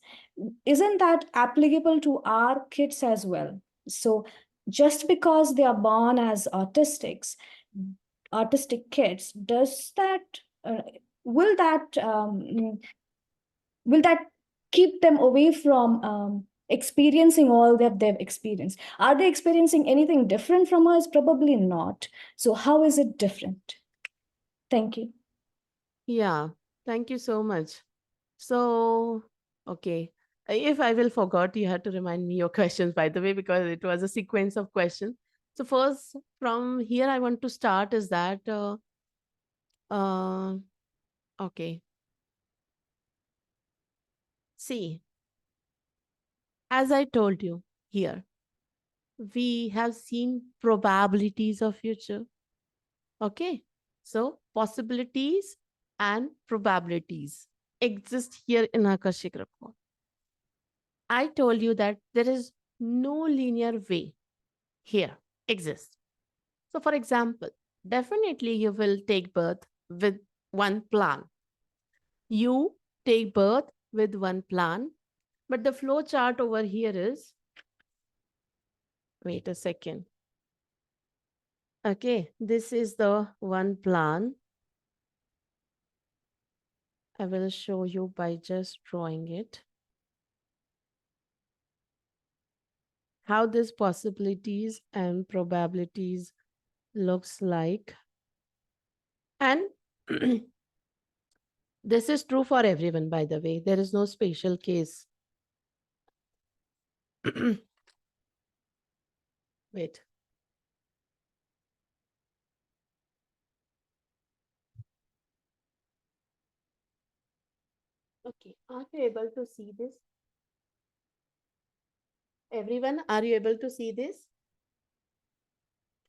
isn't that applicable to our kids as well? So just because they are born as autistic kids, does that will that keep them away from experiencing all that they've experienced? Are they experiencing anything different from us? Probably not. So how is it different? Thank you. Yeah, thank you so much. So, okay. If I will forgot, you have to remind me your questions, by the way, because it was a sequence of questions. So first, from here, I want to start is that, uh, okay. See, as I told you here, we have seen probabilities of future. Okay. So possibilities and probabilities. exist here in Akashik record. I told you that there is no linear way here exists. So, for example, definitely you will take birth with one plan. You take birth with one plan, but the flow chart over here is, wait a second. Okay, this is the one plan. I will show you by just drawing it. How these possibilities and probabilities looks like. And this is true for everyone, by the way. There is no special case. Wait. Okay, are you able to see this? Everyone, are you able to see this?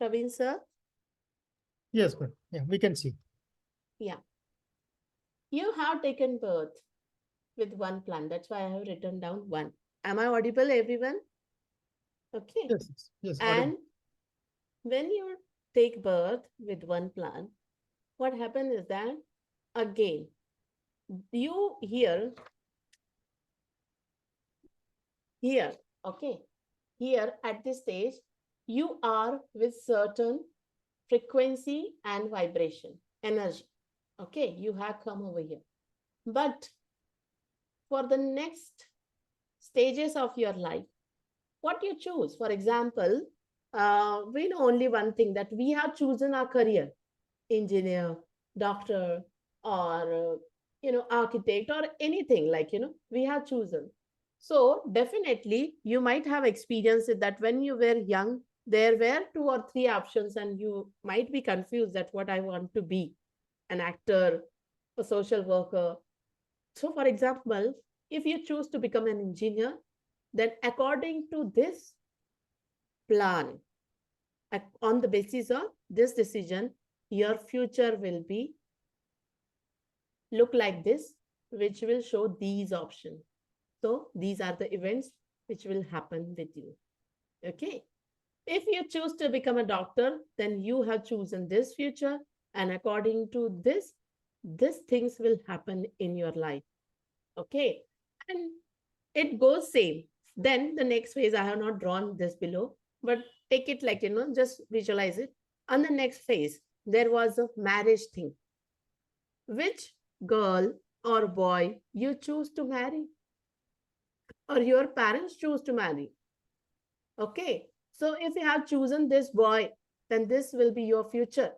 Praveen sir? Yes, ma'am. Yeah, we can see. Yeah. You have taken birth with one plan. That's why I have written down one. Am I audible, everyone? Okay. Yes, yes, yes. audible. And when you take birth with one plan, what happens is that again, you here, okay, here at this stage, you are with certain frequency and vibration, energy. Okay, you have come over here. But for the next stages of your life, what you choose, for example, we know only one thing, that we have chosen our career, engineer, doctor, or architect, or anything, like we have chosen. So definitely you might have experienced it, that when you were young, there were 2 or 3 options and you might be confused that what I want to be, an actor, a social worker. So for example, if you choose to become an engineer, then according to this plan, on the basis of this decision, your future will be look like this, which will show these options. So these are the events which will happen with you. Okay. If you choose to become a doctor, then you have chosen this future, and according to this, these things will happen in your life. Okay. And it goes same. Then the next phase, I have not drawn this below, but take it like, just visualize it. On the next phase, there was a marriage thing. Which girl or boy you choose to marry, or your parents choose to marry. Okay. So if you have chosen this boy, then this will be your future.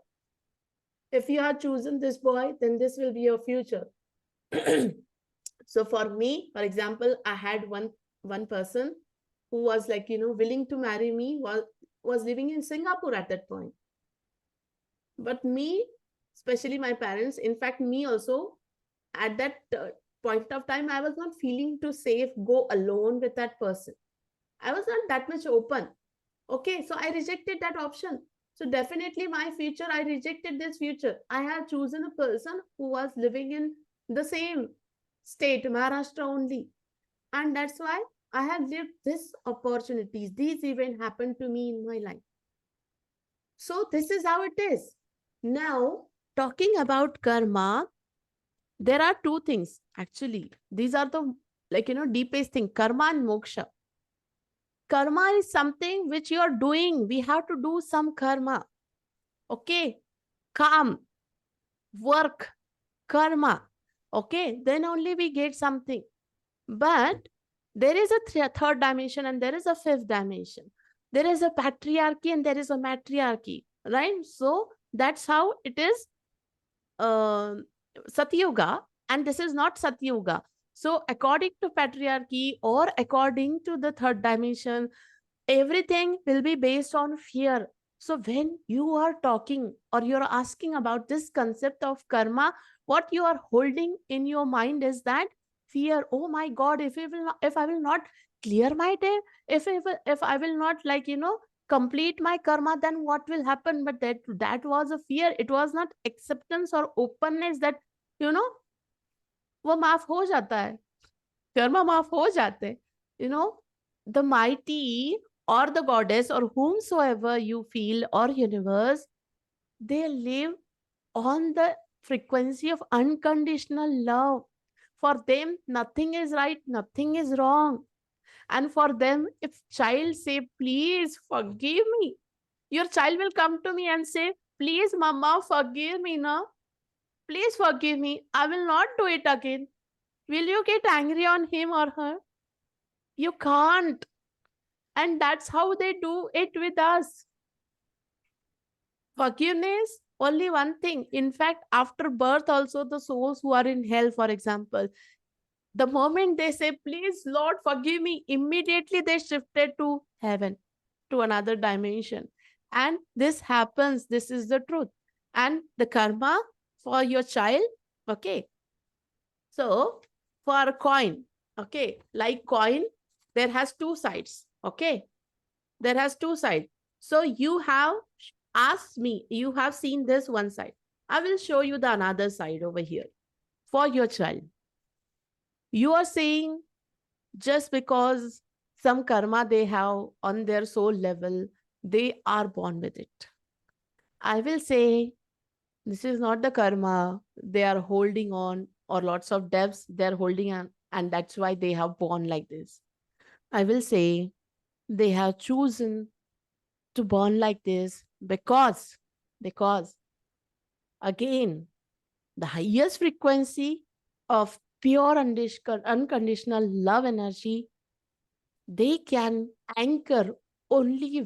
If you have chosen this boy, then this will be your future. So for me, for example, I had one person who was like, willing to marry me, was living in Singapore at that point. But me, especially my parents, in fact, me also, at that point of time, I was not feeling too safe, go alone with that person. I was not that much open. Okay, so I rejected that option. So definitely my future, I rejected this future. I have chosen a person who was living in the same state, Maharashtra only. And that's why I have lived these opportunities. These events happened to me in my life. So this is how it is. Now, talking about karma, there are 2 things actually. These are the deepest thing, karma and moksha. Karma is something which you are doing. We have to do some karma. Okay. Calm, work, karma. Okay. Then only we get something. But there is a third dimension and there is a 5th dimension. There is a patriarchy and there is a matriarchy. Right. So that's how it is. Satyuga, and this is not Satyuga. So according to patriarchy or according to the 3rd dimension, everything will be based on fear. So when you are talking or you're asking about this concept of karma, what you are holding in your mind is that fear. Oh my God, if I will not clear my day, if I will not complete my karma, then what will happen? But that was a fear. It was not acceptance or openness that you know वो माफ हो जाता है, कर्मा माफ हो जाते हैं. You know, the mighty or the goddess or whomsoever you feel or universe, they live on the frequency of unconditional love. For them, nothing is right, nothing is wrong. And for them, if child say, please forgive me, your child will come to me and say, please, mama, forgive me now. Please forgive me. I will not do it again. Will you get angry on him or her? You can't. And that's how they do it with us. Forgiveness, only one thing. In fact, after birth, also the souls who are in hell, for example, the moment they say, please, Lord, forgive me, immediately they shifted to heaven, to another dimension. And this happens, this is the truth. And the karma for your child, okay. So for a coin, okay, like coin, there has two sides, okay. There has two sides. So you have asked me, you have seen this one side. I will show you the another side over here for your child. You are saying just because some karma they have on their soul level, they are born with it. I will say this is not the karma they are holding on, or lots of debts they are holding on, and that's why they have born like this. I will say they have chosen to born like this because again, the highest frequency of pure unconditional love energy, they can anchor only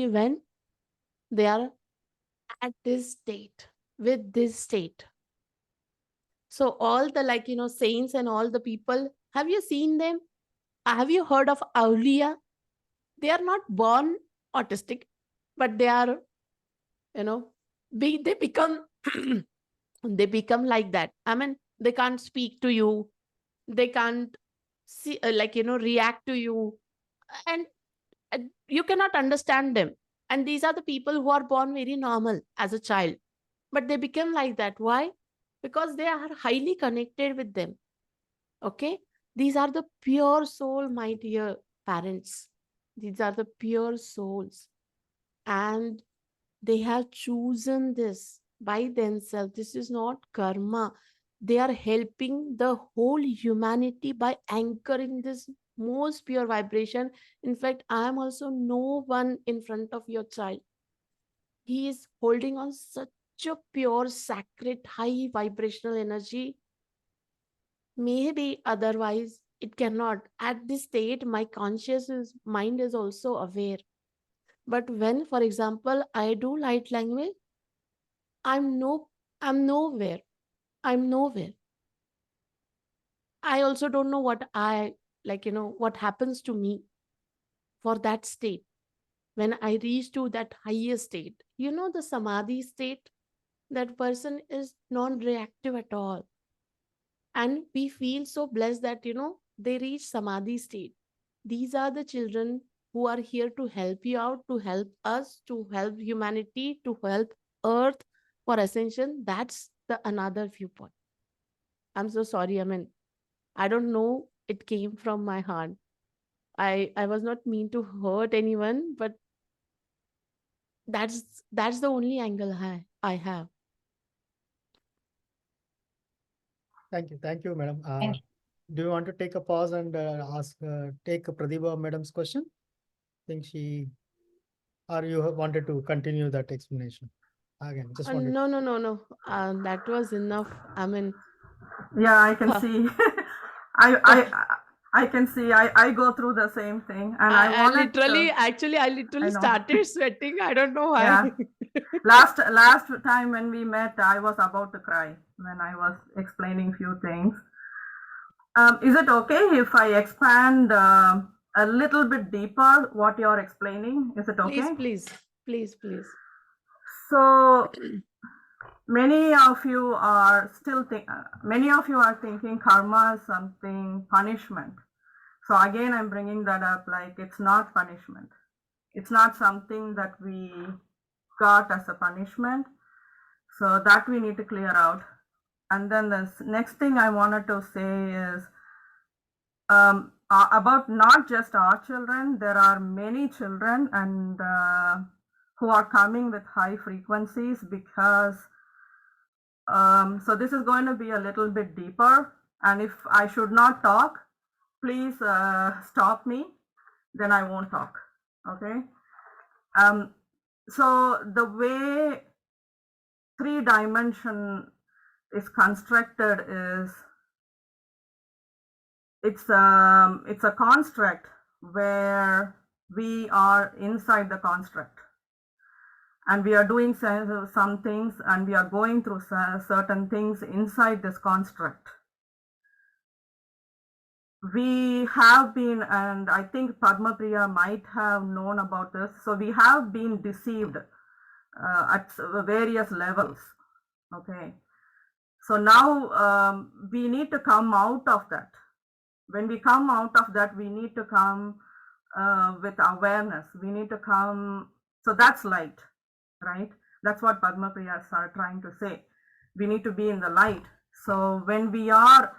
when they are at this state, with this state. So all the, like, saints and all the people, have you seen them? Have you heard of Aulia? They are not born autistic, but they are, they become they become like that. I mean, they can't speak to you, they can't see, react to you, and you cannot understand them. And these are the people who are born very normal as a child, but they become like that. Why? Because they are highly connected with them. Okay, these are the pure soul, my dear parents. These are the pure souls, and they have chosen this by themselves. This is not karma. They are helping the whole humanity by anchoring this most pure vibration. In fact, I am also no one in front of your child. He is holding on such a pure, sacred, high vibrational energy. Maybe otherwise it cannot. At this state, my conscious mind is also aware. But when, for example, I do light language, I'm nowhere. I'm nowhere. I also don't know what what happens to me for that state. When I reach to that higher state, the samadhi state, that person is non-reactive at all. And we feel so blessed that, they reach samadhi state. These are the children who are here to help you out, to help us, to help humanity, to help earth for ascension. That's the another viewpoint. I'm so sorry. I mean, I don't know. It came from my heart. I was not mean to hurt anyone, but that's the only angle I have. Thank you, madam. Thank Do you want to take a pause and take Pradibha madam's question? Think she, or you have wanted to continue that explanation? Again, just wanted. No. That was enough. I mean, Yeah, I can see. I can see. I go through the same thing, and I I wanted literally, to, actually, I literally I know. started sweating. I don't know why. Yeah. Last time when we met, I was about to cry when I was explaining few things. Is it okay if I expand a little bit deeper what you're explaining? Is it okay? Please. So many of you are thinking karma is something punishment. So again, I'm bringing that up, like it's not punishment. It's not something that we got as a punishment. So that we need to clear out. And then the next thing I wanted to say is about not just our children, there are many children and who are coming with high frequencies because so this is going to be a little bit deeper, and if I should not talk, please stop me, then I won't talk. Okay. So the way 3-dimension is constructed is it's a construct where we are inside the construct and we are doing some things and we are going through certain things inside this construct. We have been, and I think Padma Priya might have known about this, so we have been deceived at various levels. Okay, so now we need to come out of that. When we come out of that, we need to come with awareness. We need to come, so that's light, right? That's what Padma Priyas are trying to say. We need to be in the light. So when we are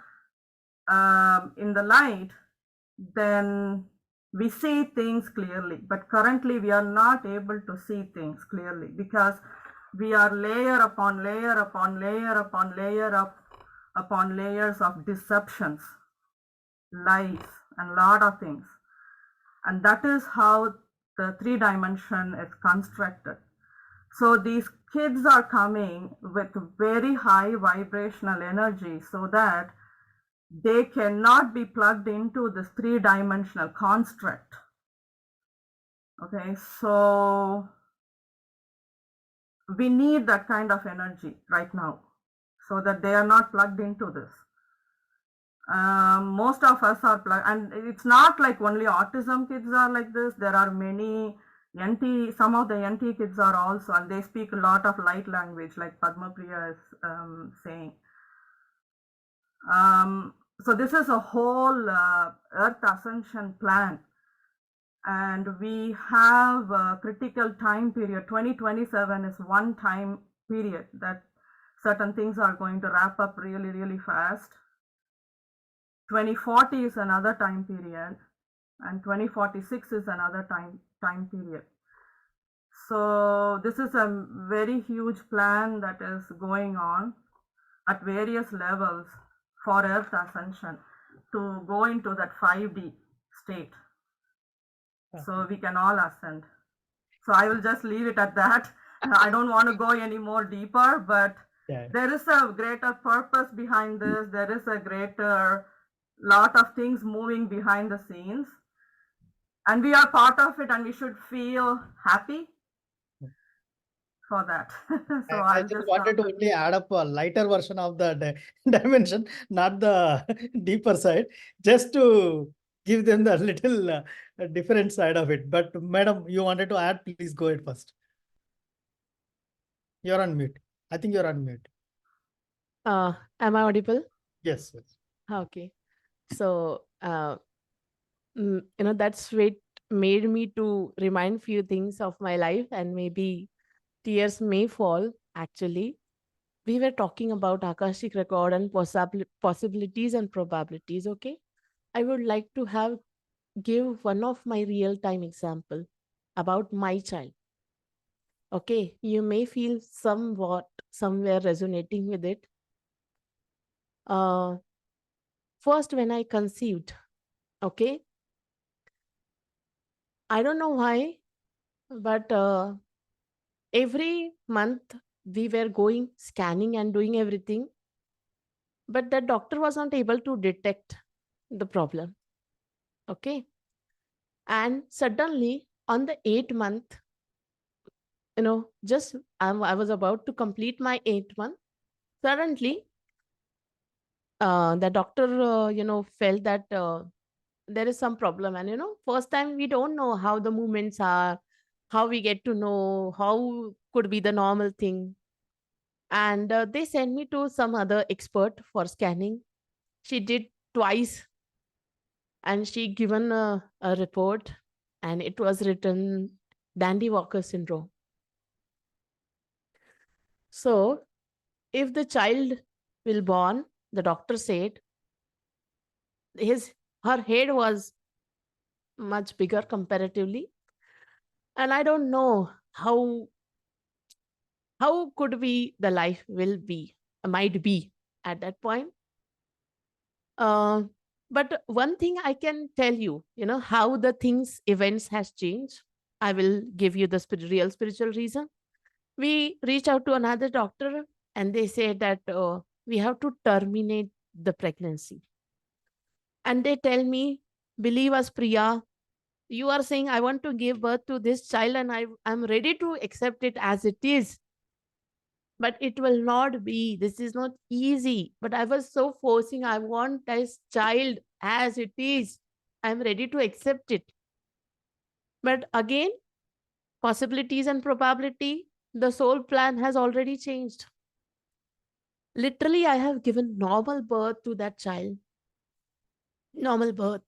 in the light, then we see things clearly. But currently we are not able to see things clearly because we are layer upon layer upon layer upon layer upon layers of deceptions, lies, and lot of things. And that is how the 3-dimension is constructed. So these kids are coming with very high vibrational energy so that they cannot be plugged into this 3-dimensional construct. Okay, so we need that kind of energy right now so that they are not plugged into this. Most of us are plugged, and it's not like only autism kids are like this. There are many NT, some of the NT kids are also, and they speak a lot of light language, like Padma Priya is saying. So this is a whole Earth Ascension plan, and we have a critical time period. 2027 is one time period that certain things are going to wrap up really, really fast. 2040 is another time period, and 2046 is another time period. So this is a very huge plan that is going on at various levels for Earth Ascension to go into that 5D state. So we can all ascend. So I will just leave it at that. I don't want to go any more deeper, but there is a greater purpose behind this. There is a greater lot of things moving behind the scenes, and we are part of it, and we should feel happy for that. So I just wanted to only add up a lighter version of the dimension, not the deeper side, just to give them the little different side of it. But madam, you wanted to add, please go ahead first. You're on mute. I think you're on mute. Am I audible? Yes. Okay. So, that's what made me to remind few things of my life, and maybe tears may fall. Actually, we were talking about Akashik record and possibilities and probabilities. Okay. I would like to give one of my real time example about my child. Okay. You may feel somewhere resonating with it. First, when I conceived, okay, I don't know why, but every month we were going scanning and doing everything, but the doctor was not able to detect the problem. Okay. And suddenly on the 8th month, just I was about to complete my 8th month. Suddenly, the doctor, felt that there is some problem. And, first time we don't know how the movements are, how we get to know how could be the normal thing. And they sent me to some other expert for scanning. She did twice and she given a report, and it was written Dandy Walker syndrome. So if the child will born, the doctor said her head was much bigger comparatively. And I don't know how could be the life will be, might be at that point. Uh, but one thing I can tell you, how the things, events has changed. I will give you the real spiritual reason. We reached out to another doctor and they said that we have to terminate the pregnancy. And they tell me, believe us, Priya, you are saying I want to give birth to this child and I'm ready to accept it as it is. But it will not be. This is not easy. But I was so forcing. I want this child as it is. I'm ready to accept it. But again, possibilities and probability, the soul plan has already changed. Literally, I have given normal birth to that child. Normal birth.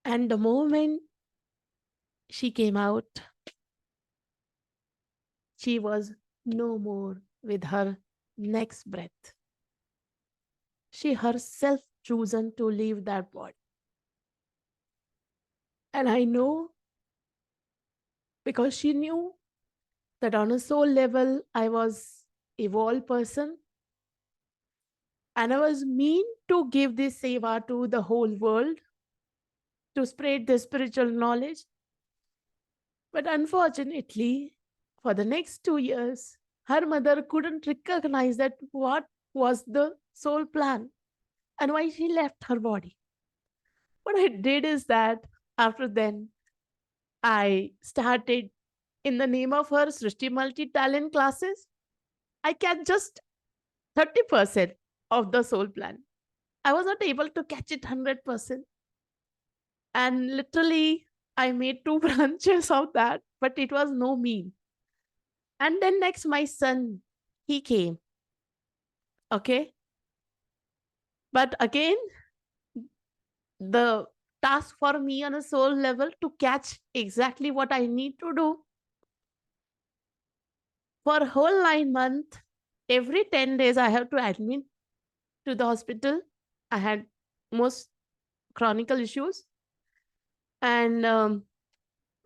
And the moment she came out, she was no more with her next breath. She herself chosen to leave that body. And I know because she knew that on a soul level, I was evolved person. And I was mean to give this seva to the whole world, to spread the spiritual knowledge. But unfortunately, for the next 2 years, her mother couldn't recognize that what was the soul plan and why she left her body. What I did is that after then, I started in the name of her Srishti multi-talent classes. I catch just 30% of the soul plan. I was not able to catch it 100%. And literally, I made 2 branches of that, but it was no mean. And then next, my son, he came. Okay. But again, the task for me on a soul level to catch exactly what I need to do. For whole 9 months, every 10 days, I have to admit to the hospital. I had most chronic issues. And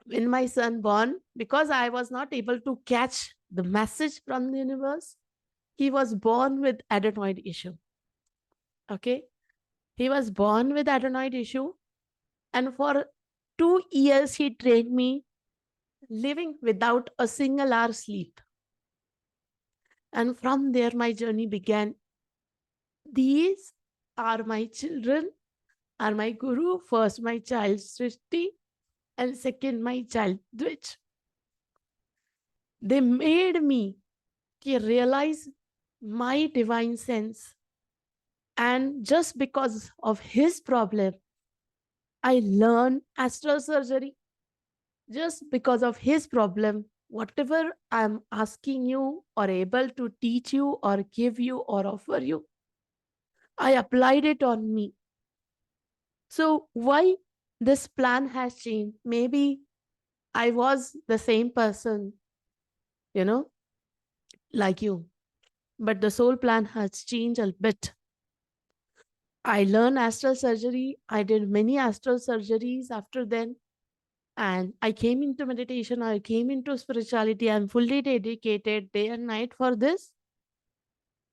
when my son born, because I was not able to catch the message from the universe, he was born with adenoid issue. Okay. He was born with adenoid issue. And for 2 years, he trained me living without a single hour sleep. And from there, my journey began. These are my children, are my guru. First, my child Srishti, and second, my child Dwich. They made me realize my divine sense. And just because of his problem, I learned astral surgery. Just because of his problem, whatever I'm asking you or able to teach you or give you or offer you, I applied it on me. So why this plan has changed? Maybe I was the same person, like you, but the soul plan has changed a bit. I learned astral surgery. I did many astral surgeries after then. And I came into meditation. I came into spirituality. I'm fully dedicated day and night for this.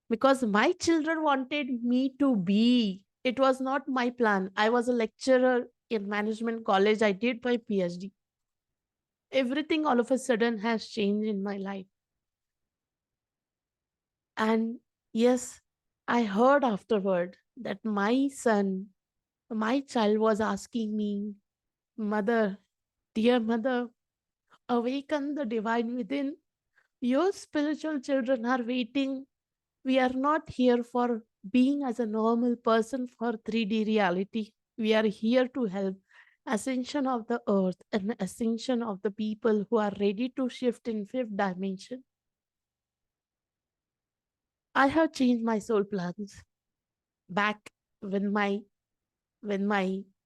Because my children wanted me to be. It was not my plan. I was a lecturer in management college. I did my PhD. Everything all of a sudden has changed in my life. And yes, I heard afterward that my son, my child was asking me, Mother, dear mother, awaken the divine within. Your spiritual children are waiting. We are not here for being as a normal person for 3D reality. We are here to help ascension of the earth and ascension of the people who are ready to shift in 5th dimension. I have changed my soul plans back with my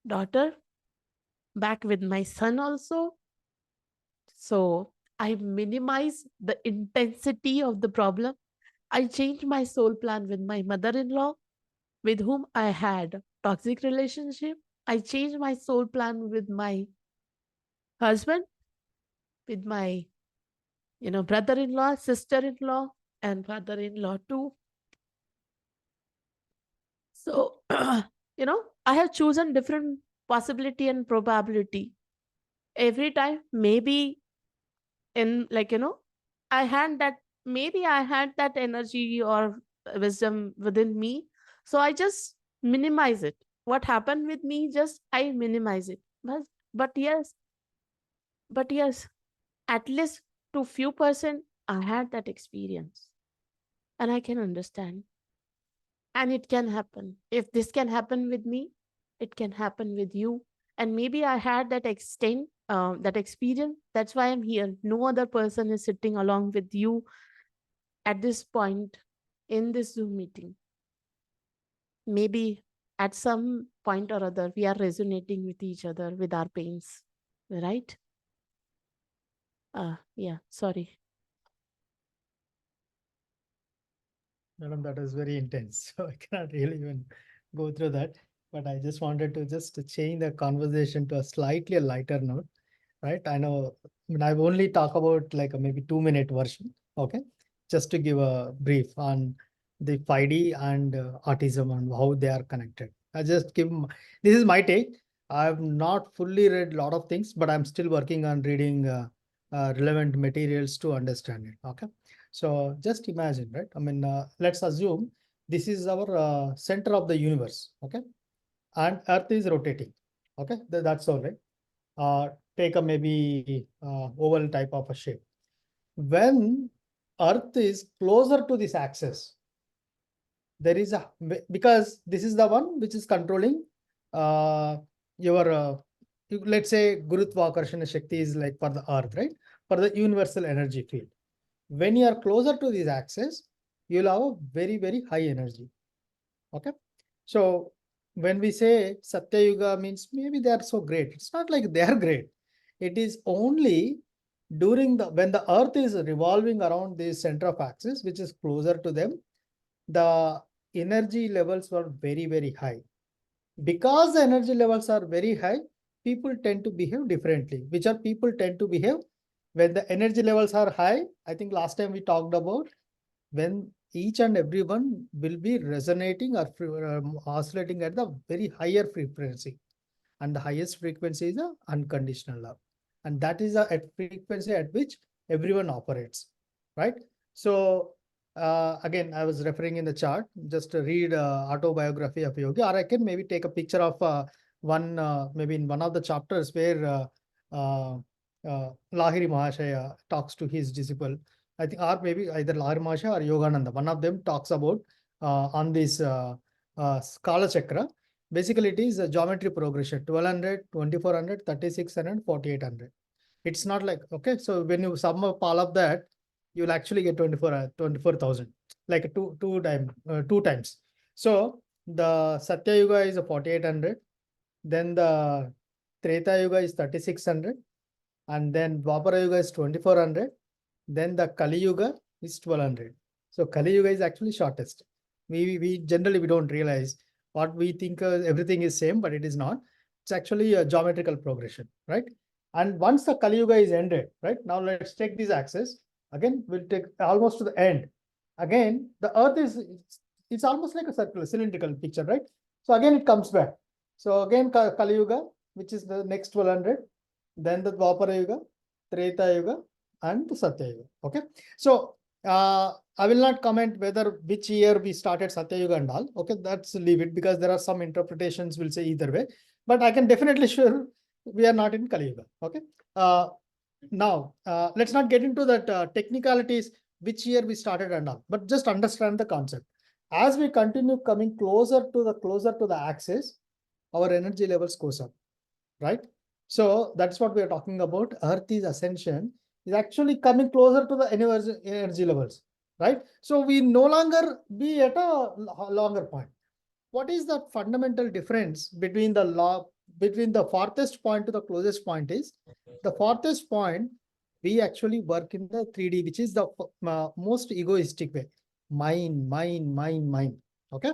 daughter, back with my son also. So I minimize the intensity of the problem. I changed my soul plan with my mother-in-law, with whom I had toxic relationship. I changed my soul plan with my husband, with my brother-in-law, sister-in-law, and father-in-law too. So, I have chosen different possibility and probability every time. Maybe in I had that energy or wisdom within me. So I just minimize it. What happened with me, just I minimize it. But yes, but yes, at least to few percent, I had that experience and I can understand. And it can happen. If this can happen with me, it can happen with you. And maybe I had that that experience. That's why I'm here. No other person is sitting along with you at this point in this Zoom meeting. Maybe at some point or other, we are resonating with each other with our pains, right? Yeah, sorry. Madam, that is very intense. So I cannot really even go through that. But I just wanted to just change the conversation to a slightly lighter note, right? I know, I mean, I've only talked about like a maybe 2-minute version, okay? Just to give a brief on the 5D and autism and how they are connected. I just give, this is my take. I've not fully read a lot of things, but I'm still working on reading relevant materials to understand it, okay? So just imagine, right? I mean, let's assume this is our center of the universe, okay? And Earth is rotating, okay? That's all right. Take a maybe oval type of a shape. When Earth is closer to this axis, there is a, because this is the one which is controlling your, let's say Gurutvakarshana Shakti is like for the Earth, right? For the universal energy field. When you are closer to this axis, you'll have a very, very high energy. Okay. So when we say Satya Yuga means maybe they are so great, it's not like they are great. It is only during when the earth is revolving around the center of axis, which is closer to them, the energy levels were very, very high. Because the energy levels are very high, people tend to behave differently. Which are people tend to behave when the energy levels are high? I think last time we talked about when each and everyone will be resonating or oscillating at the very higher frequency, and the highest frequency is the unconditional love, and that is the frequency at which everyone operates, right? So again, I was referring in the chart just to read autobiography of Yogi, or I can maybe take a picture of one maybe in one of the chapters where Lahiri Mahashaya talks to his disciple. I think, or maybe either Lahiri Mahashaya or Yogananda, one of them talks about on this Kala Chakra. Basically, it is a geometry progression, 1200, 2400, 3600, 4800. It's not like, okay, so when you sum up all of that, you'll actually get 24,000, like two times. So the Satya Yuga is a 4800, then the Treta Yuga is 3600, and then Dwapara Yuga is 2400, then the Kali Yuga is 1200. So Kali Yuga is actually shortest. We generally we don't realize what we think everything is same, but it is not. It's actually a geometrical progression, right? And once the Kali Yuga is ended, right? Now let's take this axis. Again, we'll take almost to the end. Again, the earth is, it's almost like a circular, cylindrical picture, right? So again, it comes back. So again, Kali Yuga, which is the next 1200, then the Dwapara Yuga, Treta Yuga, and the Satya Yuga. Okay. So I will not comment whether which year we started Satya Yuga and all. Okay, that's leave it, because there are some interpretations will say either way. But I can definitely sure we are not in Kali Yuga. Okay. Now let's not get into that technicalities, which year we started and all, but just understand the concept. As we continue coming closer to the axis, our energy levels goes up, right? So that's what we are talking about. Earth's ascension is actually coming closer to the energy levels, right? So we no longer be at a longer point. What is the fundamental difference between the farthest point to the closest point is the farthest point we actually work in the 3D, which is the most egoistic way. mine. Okay.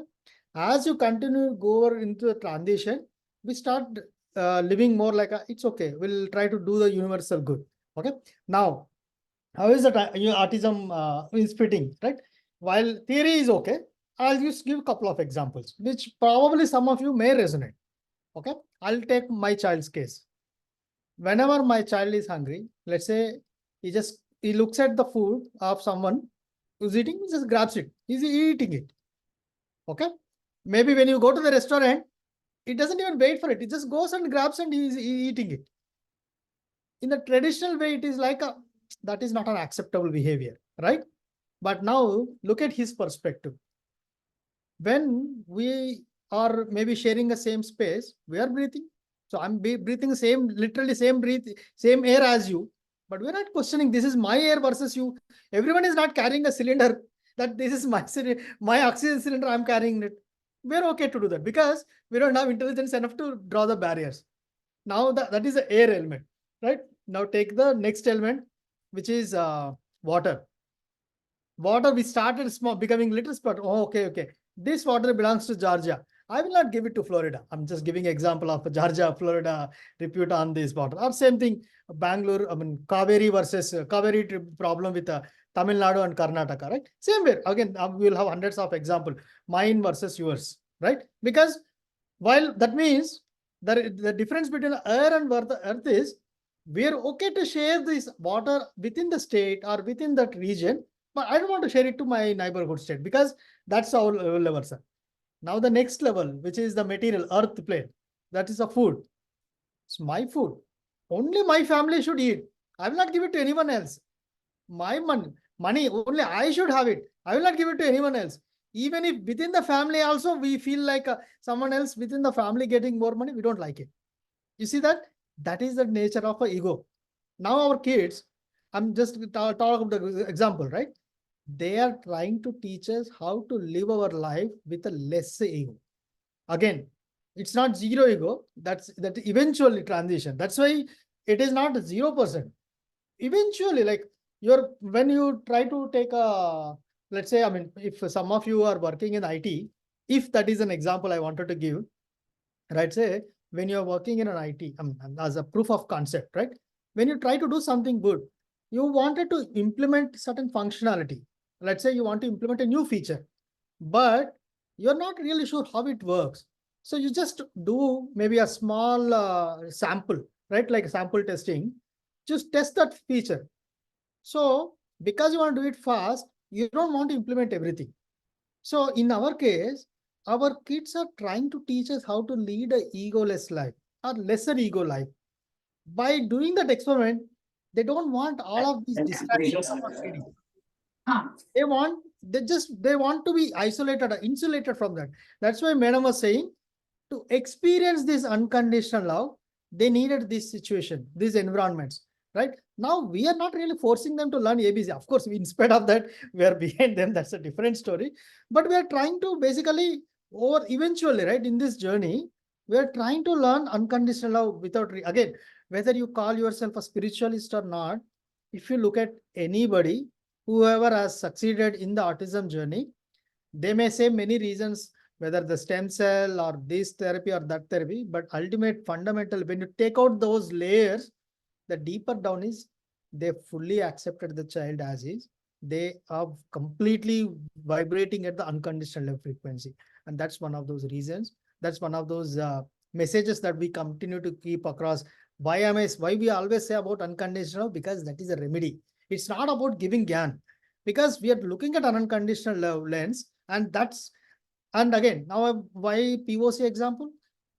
As you continue go over into the transition, we start living more like it's okay. We'll try to do the universal good. Okay. Now, how is the autism is fitting, right? While theory is okay, I'll just give a couple of examples, which probably some of you may resonate. Okay. I'll take my child's case. Whenever my child is hungry, let's say he looks at the food of someone who's eating, he just grabs it. He's eating it. Okay. Maybe when you go to the restaurant, it doesn't even wait for it. It just goes and grabs and he's eating it. In the traditional way, it is like that is not an acceptable behavior, right? But now look at his perspective. When we are maybe sharing the same space, we are breathing. So I'm breathing the same, literally same air as you, but we're not questioning this is my air versus you. Everyone is not carrying a cylinder that this is my oxygen cylinder, I'm carrying it. We're okay to do that because we don't have intelligence enough to draw the barriers. Now that is the air element, right? Now take the next element, which is water. Water, we started small, becoming little spot. Oh, okay. This water belongs to Georgia. I will not give it to Florida. I'm just giving example of Georgia, Florida repute on this water. Or same thing, Bangalore, Kaveri versus Kaveri problem with Tamil Nadu and Karnataka, right? Same way. Again, we'll have hundreds of example. Mine versus yours, right? Because while that means the difference between air and earth is we are okay to share this water within the state or within that region, but I don't want to share it to my neighborhood state because that's our level, sir. Now the next level, which is the material earth plane, that is the food. It's my food. Only my family should eat. I will not give it to anyone else. My money, only I should have it. I will not give it to anyone else. Even if within the family also we feel like someone else within the family getting more money, we don't like it. You see that? That is the nature of an ego. Now our kids, I'm just talking about the example, right? They are trying to teach us how to live our life with a less ego. Again, it's not zero ego. That eventually transition. That's why it is not 0%. Eventually, like when you try to take let's say, if some of you are working in IT, if that is an example I wanted to give, right? Say when you're working in an IT, as a proof of concept, right? When you try to do something good, you wanted to implement certain functionality. Let's say you want to implement a new feature, but you're not really sure how it works. So you just do maybe a small sample, right? Like sample testing, just test that feature. So because you want to do it fast, you don't want to implement everything. So in our case, our kids are trying to teach us how to lead a egoless life or lesser ego life. By doing that experiment, they don't want all of these distractions for feeding. They want to be isolated or insulated from that. That's why Madam was saying to experience this unconditional love, they needed this situation, these environments, right? Now we are not really forcing them to learn ABC. Of course, in spite of that, we are behind them. That's a different story. But we are trying to basically, or eventually, right, in this journey, we are trying to learn unconditional love without, again, whether you call yourself a spiritualist or not, if you look at anybody, whoever has succeeded in the autism journey, they may say many reasons, whether the stem cell or this therapy or that therapy, but ultimate fundamental, when you take out those layers, the deeper down is they fully accepted the child as is. They are completely vibrating at the unconditional love frequency. And that's one of those reasons. That's one of those messages that we continue to keep across. Why we always say about unconditional? Because that is a remedy. It's not about giving gyan. Because we are looking at an unconditional love lens, and again, now why POC example?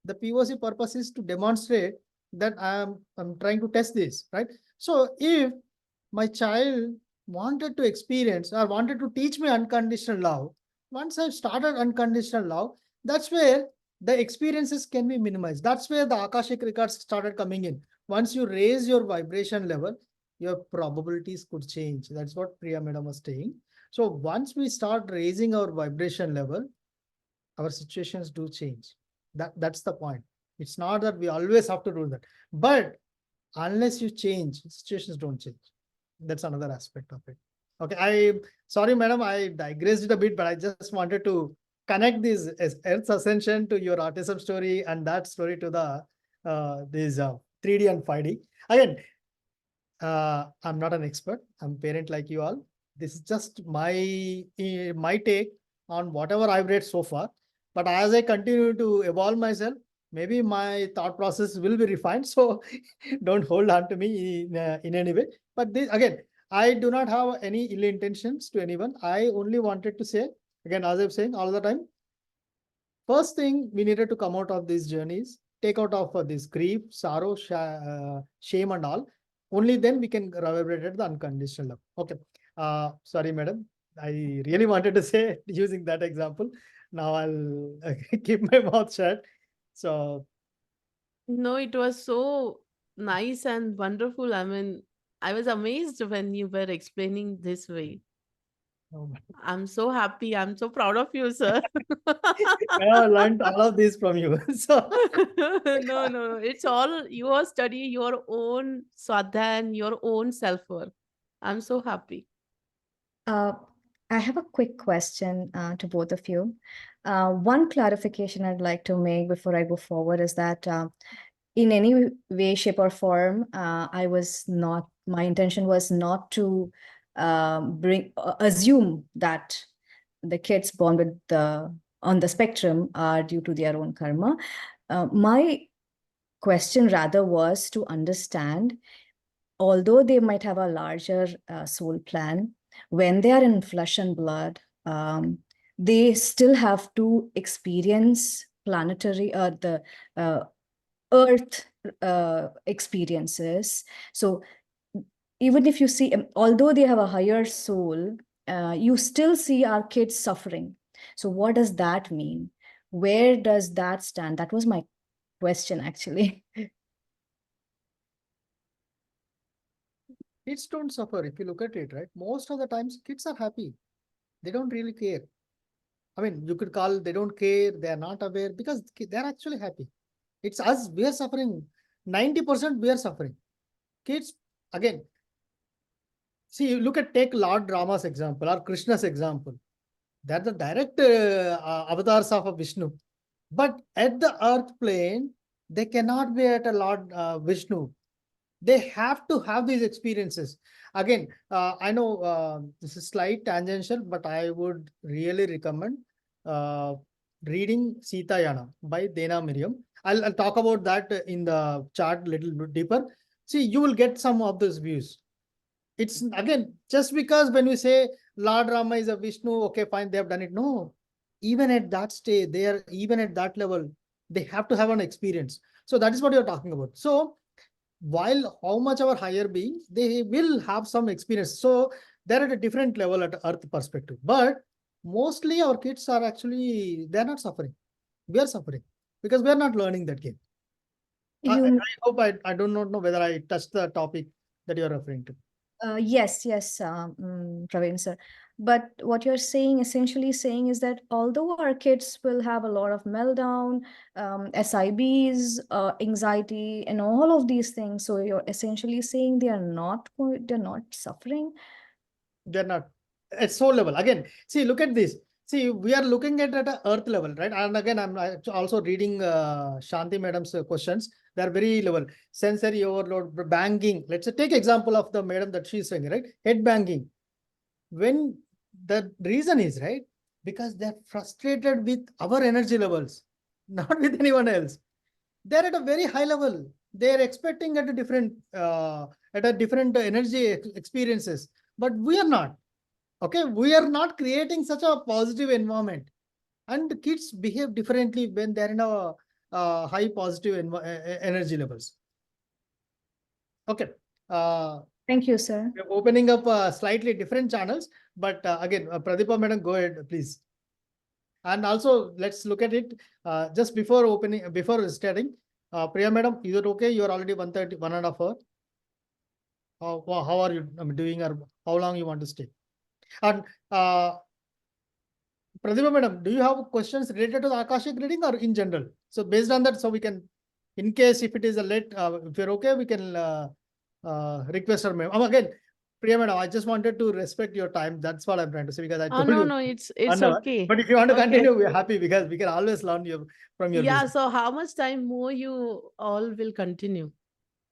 The POC purpose is to demonstrate that I'm trying to test this, right? So if my child wanted to experience or wanted to teach me unconditional love, once I've started unconditional love, that's where the experiences can be minimized. That's where the Akashik records started coming in. Once you raise your vibration level, your probabilities could change. That's what Priya Madam was saying. So once we start raising our vibration level, our situations do change. That's the point. It's not that we always have to do that. But unless you change, situations don't change. That's another aspect of it. Okay, sorry, madam, I digressed a bit, but I just wanted to connect this Earth's ascension to your autism story and that story to the this 3D and 5D. Again, I'm not an expert. I'm a parent like you all. This is just my take on whatever I've read so far. But as I continue to evolve myself, maybe my thought process will be refined. So don't hold on to me in any way. But this, again, I do not have any ill intentions to anyone. I only wanted to say, again, as I'm saying all the time, first thing we needed to come out of these journeys, take out of this grief, sorrow, shame, and all. Only then we can reverberate at the unconditional love. Okay. Sorry, madam. I really wanted to say using that example. Now I'll keep my mouth shut. So, No, it was so nice and wonderful. I mean, I was amazed when you were explaining this way. oh my- I'm so happy. I'm so proud of you, sir. I learned all of this from you. So, No. It's all your study, your own swadhyay, and your own self-worth. I'm so happy. I have a quick question to both of you. One clarification I'd like to make before I go forward is that in any way, shape, or form, my intention was not to assume that the kids born with on the spectrum are due to their own karma. My question rather was to understand, although they might have a larger soul plan, when they are in flesh and blood, they still have to experience planetary the earth experiences. So even if you see, although they have a higher soul, you still see our kids suffering. So what does that mean? Where does that stand? That was my question, actually. kids don't suffer if you look at it, right? Most of the times, kids are happy. They don't really care. I mean, you could call they don't care, they are not aware because they're actually happy. It's us, we are suffering. 90% we are suffering. Kids, again, see, you look at take Lord Rama's example or Krishna's example. They're the direct avatars of Vishnu. But at the earth plane, they cannot be at a Lord Vishnu. They have to have these experiences. Again, I know this is slight tangential, but I would really recommend uh, reading Sita Yana by Dena Miriam. I'll talk about that in the chart a little bit deeper. See, you will get some of those views. It's again, just because when we say Lord Rama is a Vishnu, okay, fine, they have done it. No, even at that stage, they are even at that level, they have to have an experience. So that is what you're talking about. So while how much our higher beings, they will have some experience. So they're at a different level at earth perspective. But mostly our kids are actually, they're not suffering. We are suffering because we are not learning that game. I hope I do not know whether I touched the topic that you're referring to. Yes, Praveen sir. But what you're saying, essentially saying, is that although our kids will have a lot of meltdown, SIBs, anxiety, and all of these things, so you're essentially saying they're not suffering. They're not at soul level. Again, see, look at this. See, we are looking at a earth level, right? And again, I'm also reading Shanti madam's questions. They're very level. Sensory overload, banging. Let's say, take example of the madam that she's saying, right? Head banging. When the reason is, right? Because they're frustrated with our energy levels, not with anyone else. They're at a very high level. They're expecting at a different energy experiences, but we are not. Okay, we are not creating such a positive environment, and kids behave differently when they're in a high positive energy levels. Okay. Thank you, sir. We're opening up slightly different channels, but again, Pradeepa madam, go ahead, please. And also, let's look at it just before starting. Priya madam, is it okay? You're already 1:30, 1.5 hour. How are you doing, or how long you want to stay? And Pradipha madam, do you have questions related to the Akashik reading or in general? So based on that, so we can, in case if it is a late, if you're okay, we can request her ma'am. Again, Priya madam, I just wanted to respect your time. That's what I'm trying to say, because I Oh, told no, you no, it's 1 hour. okay. But if you want to Okay. continue, we're happy, because we can always learn from your Yeah, wisdom. so how much time more you all will continue?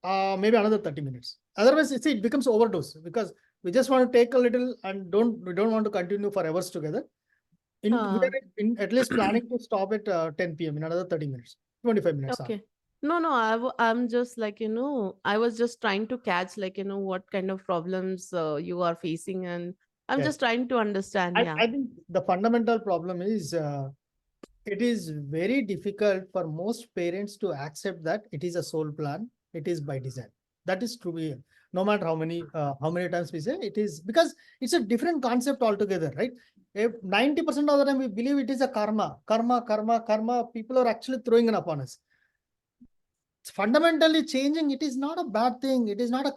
Maybe another 30 minutes. Otherwise, see, it becomes overdose, because we just want to take a little and we don't want to continue for hours together. We Uh, are at least planning to stop at 10 p.m. in another 30 minutes, 25 minutes. okay. No, no, I'm just like, I was just trying to catch, like, what kind of problems you are facing, and I'm Yes. just trying to understand. Yeah. I think the fundamental problem is it is very difficult for most parents to accept that it is a soul plan. It is by design. That is true. No matter how many times we say it is, because it's a different concept altogether, right? If 90% of the time we believe it is a karma, people are actually throwing it upon us. It's fundamentally changing. It is not a bad thing. It is not a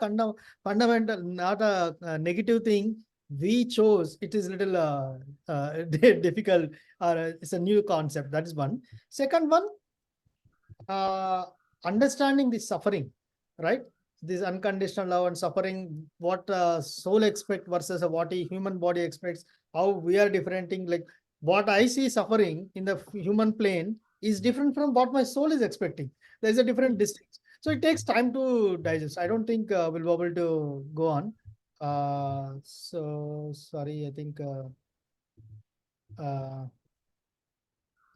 fundamental, not a negative thing. We chose. It is little difficult, or it's a new concept. That is one. Second one, understanding the suffering, right? This unconditional love and suffering, what soul expect versus what a human body expects, how we are differenting. Like what I see suffering in the human plane is different from what my soul is expecting. There's a different distance. So it takes time to digest. I don't think we'll be able to go on. So sorry, I think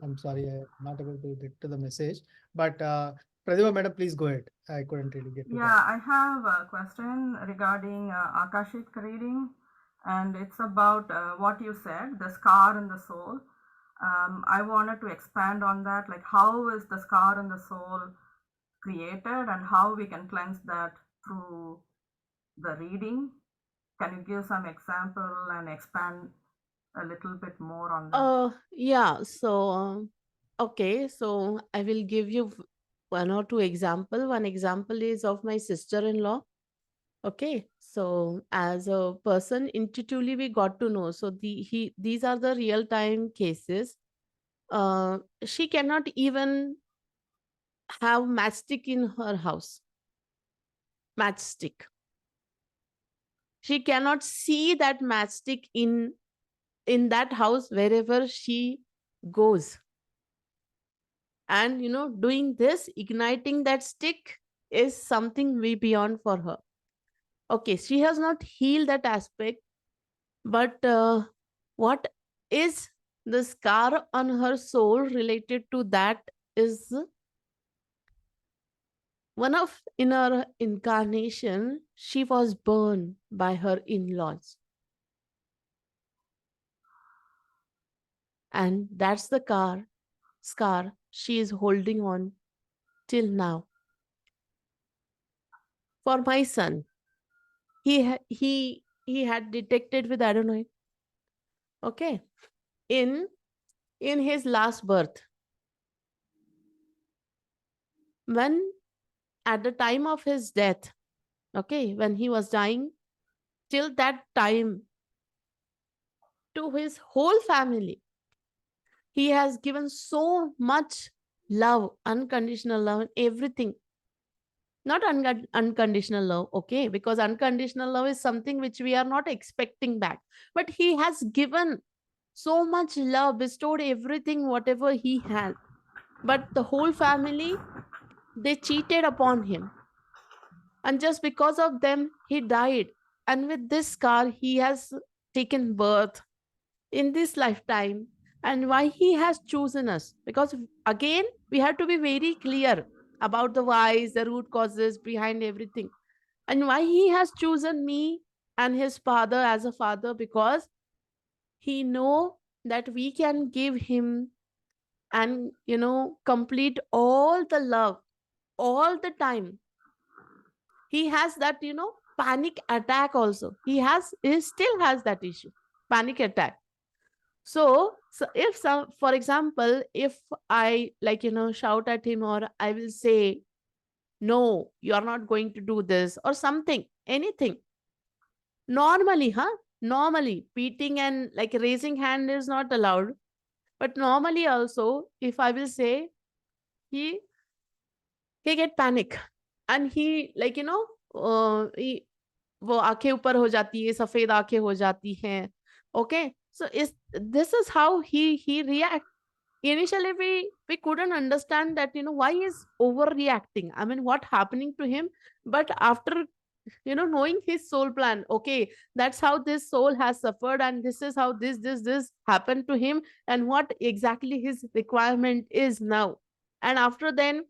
I'm sorry, I'm not able to get to the message. But Pradima madam, please go ahead. I couldn't really get to Yeah, that. I have a question regarding Akashic reading, and it's about what you said, the scar in the soul. I wanted to expand on that, like how is the scar in the soul created and how we can cleanse that through the reading. Can you give some example and expand a little bit more on that? Yeah. So, okay. So I will give you one or two example. One example is of my sister-in-law. Okay. So as a person, intuitively we got to know. So these are the real time cases. She cannot even have matchstick in her house. Matchstick. She cannot see that matchstick in that house wherever she goes. And doing this, igniting that stick, is something way beyond for her. Okay, she has not healed that aspect, but what is the scar on her soul related to that is one of in her incarnation she was burned by her in-laws, and that's the scar she is holding on till now. For my son, he had detected with adenoid. Okay, in his last birth, when at the time of his death, okay, when he was dying, till that time, to his whole family, he has given so much love, unconditional love, and everything. Not unconditional love, okay, because unconditional love is something which we are not expecting back, but he has given so much love, bestowed everything whatever he had, but the whole family, they cheated upon him, and just because of them he died. And with this scar he has taken birth in this lifetime. And why he has chosen us, because again we have to be very clear about the whys, the root causes behind everything, and why he has chosen me and his father as a father, because he know that we can give him and complete all the love all the time. He has that panic attack also. He still has that issue, panic attack. So if some, for example, if I shout at him, or I will say, no, you are not going to do this or something, anything, normally beating and like raising hand is not allowed, but normally also if I will say, he get panic, and he वो आंखें ऊपर हो जाती है, सफेद आंखें हो जाती हैं. Okay, so this is how he react. Initially we couldn't understand that, why he's overreacting. I mean, what happening to him? But after knowing his soul plan, okay, that's how this soul has suffered, and this is how this happened to him, and what exactly his requirement is now. And after then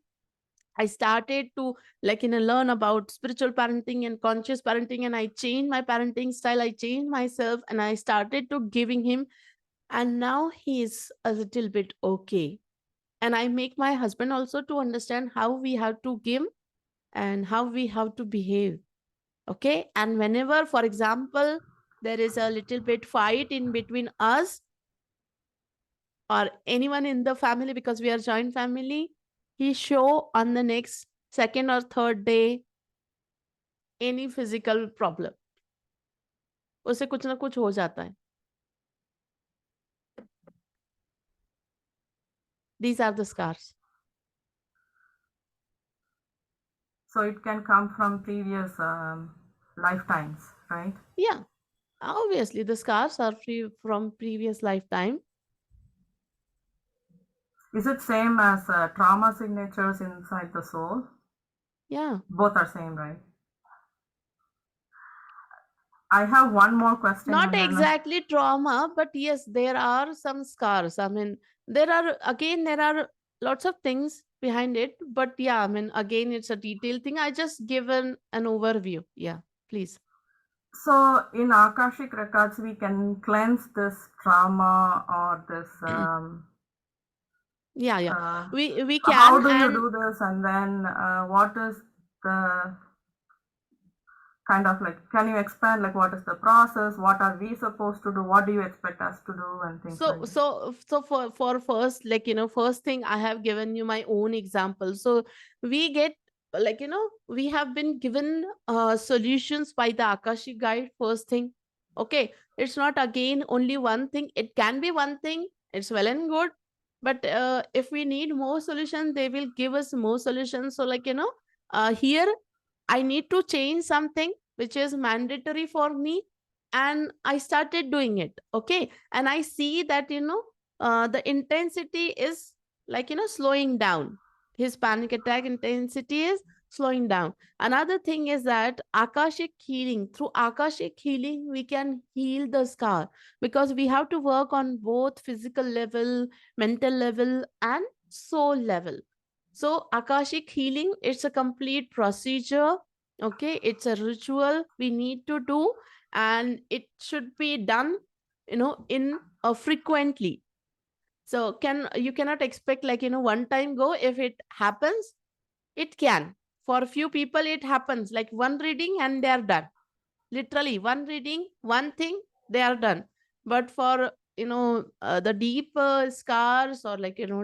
I started to learn about spiritual parenting and conscious parenting, and I changed my parenting style, I changed myself, and I started to giving him, and now he is a little bit okay. And I make my husband also to understand how we have to give and how we have to behave. Okay, and whenever, for example, there is a little bit fight in between us or anyone in the family, because we are joint family, he show on the next second or third day any physical problem. उसे कुछ ना कुछ हो जाता है. These are the scars. So it can come from previous lifetimes, right? Yeah, obviously the scars are from previous lifetime. Is it same as trauma signatures inside the soul? Yeah. Both are same, right? I have one more question. Not and then- exactly trauma, but yes, there are some scars. I mean, there are lots of things behind it, but yeah, I mean, again, it's a detailed thing. I just given an overview. Yeah, please. So in Akashic records, we can cleanse this trauma or this. Yeah. We So how can. do you And do this? And then what is the kind of like, can you expand like what is the process? What are we supposed to do? What do you expect us to do? And things like that. so for first, first thing, I have given you my own example. So we get we have been given solutions by the Akashic guide, first thing. Okay, it's not again only one thing. It can be one thing, it's well and good, but if we need more solutions, they will give us more solutions. So here I need to change something which is mandatory for me, and I started doing it. Okay, and I see that the intensity is slowing down. His panic attack intensity is slowing down. Another thing is that Akashic healing, through Akashic healing we can heal the scar, because we have to work on both physical level, mental level, and soul level. So Akashic healing, it's a complete procedure. Okay, it's a ritual we need to do, and it should be done in frequently. So you cannot expect one time go. If it happens, it can. For a few people it happens like one reading and they are done. Literally one reading, one thing, they are done. But for the deep scars or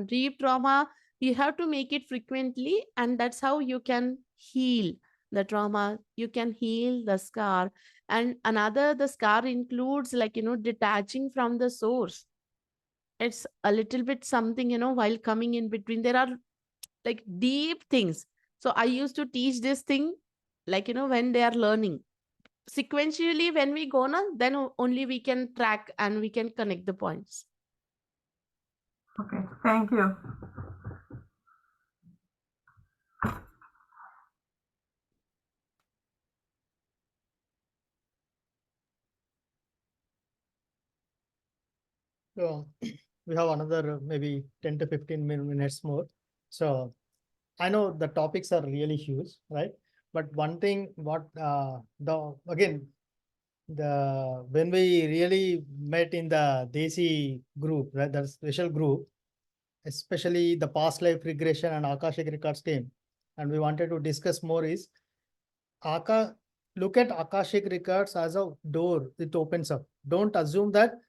deep trauma, you have to make it frequently, and that's how you can heal the trauma, you can heal the scar. And another, the scar includes detaching from the source. It's a little bit something while coming in between, there are like deep things. So I used to teach this thing when they are learning sequentially. When we go now, then only we can track and we can connect the points. Okay, thank you. So we have another maybe 10 to 15 minutes more. So I know the topics are really huge, right? But one thing, when we really met in the Desi group, right, the special group, especially the past life regression and Akashic records team, and we wanted to discuss more is look at Akashic records as a door. It opens up. Don't assume that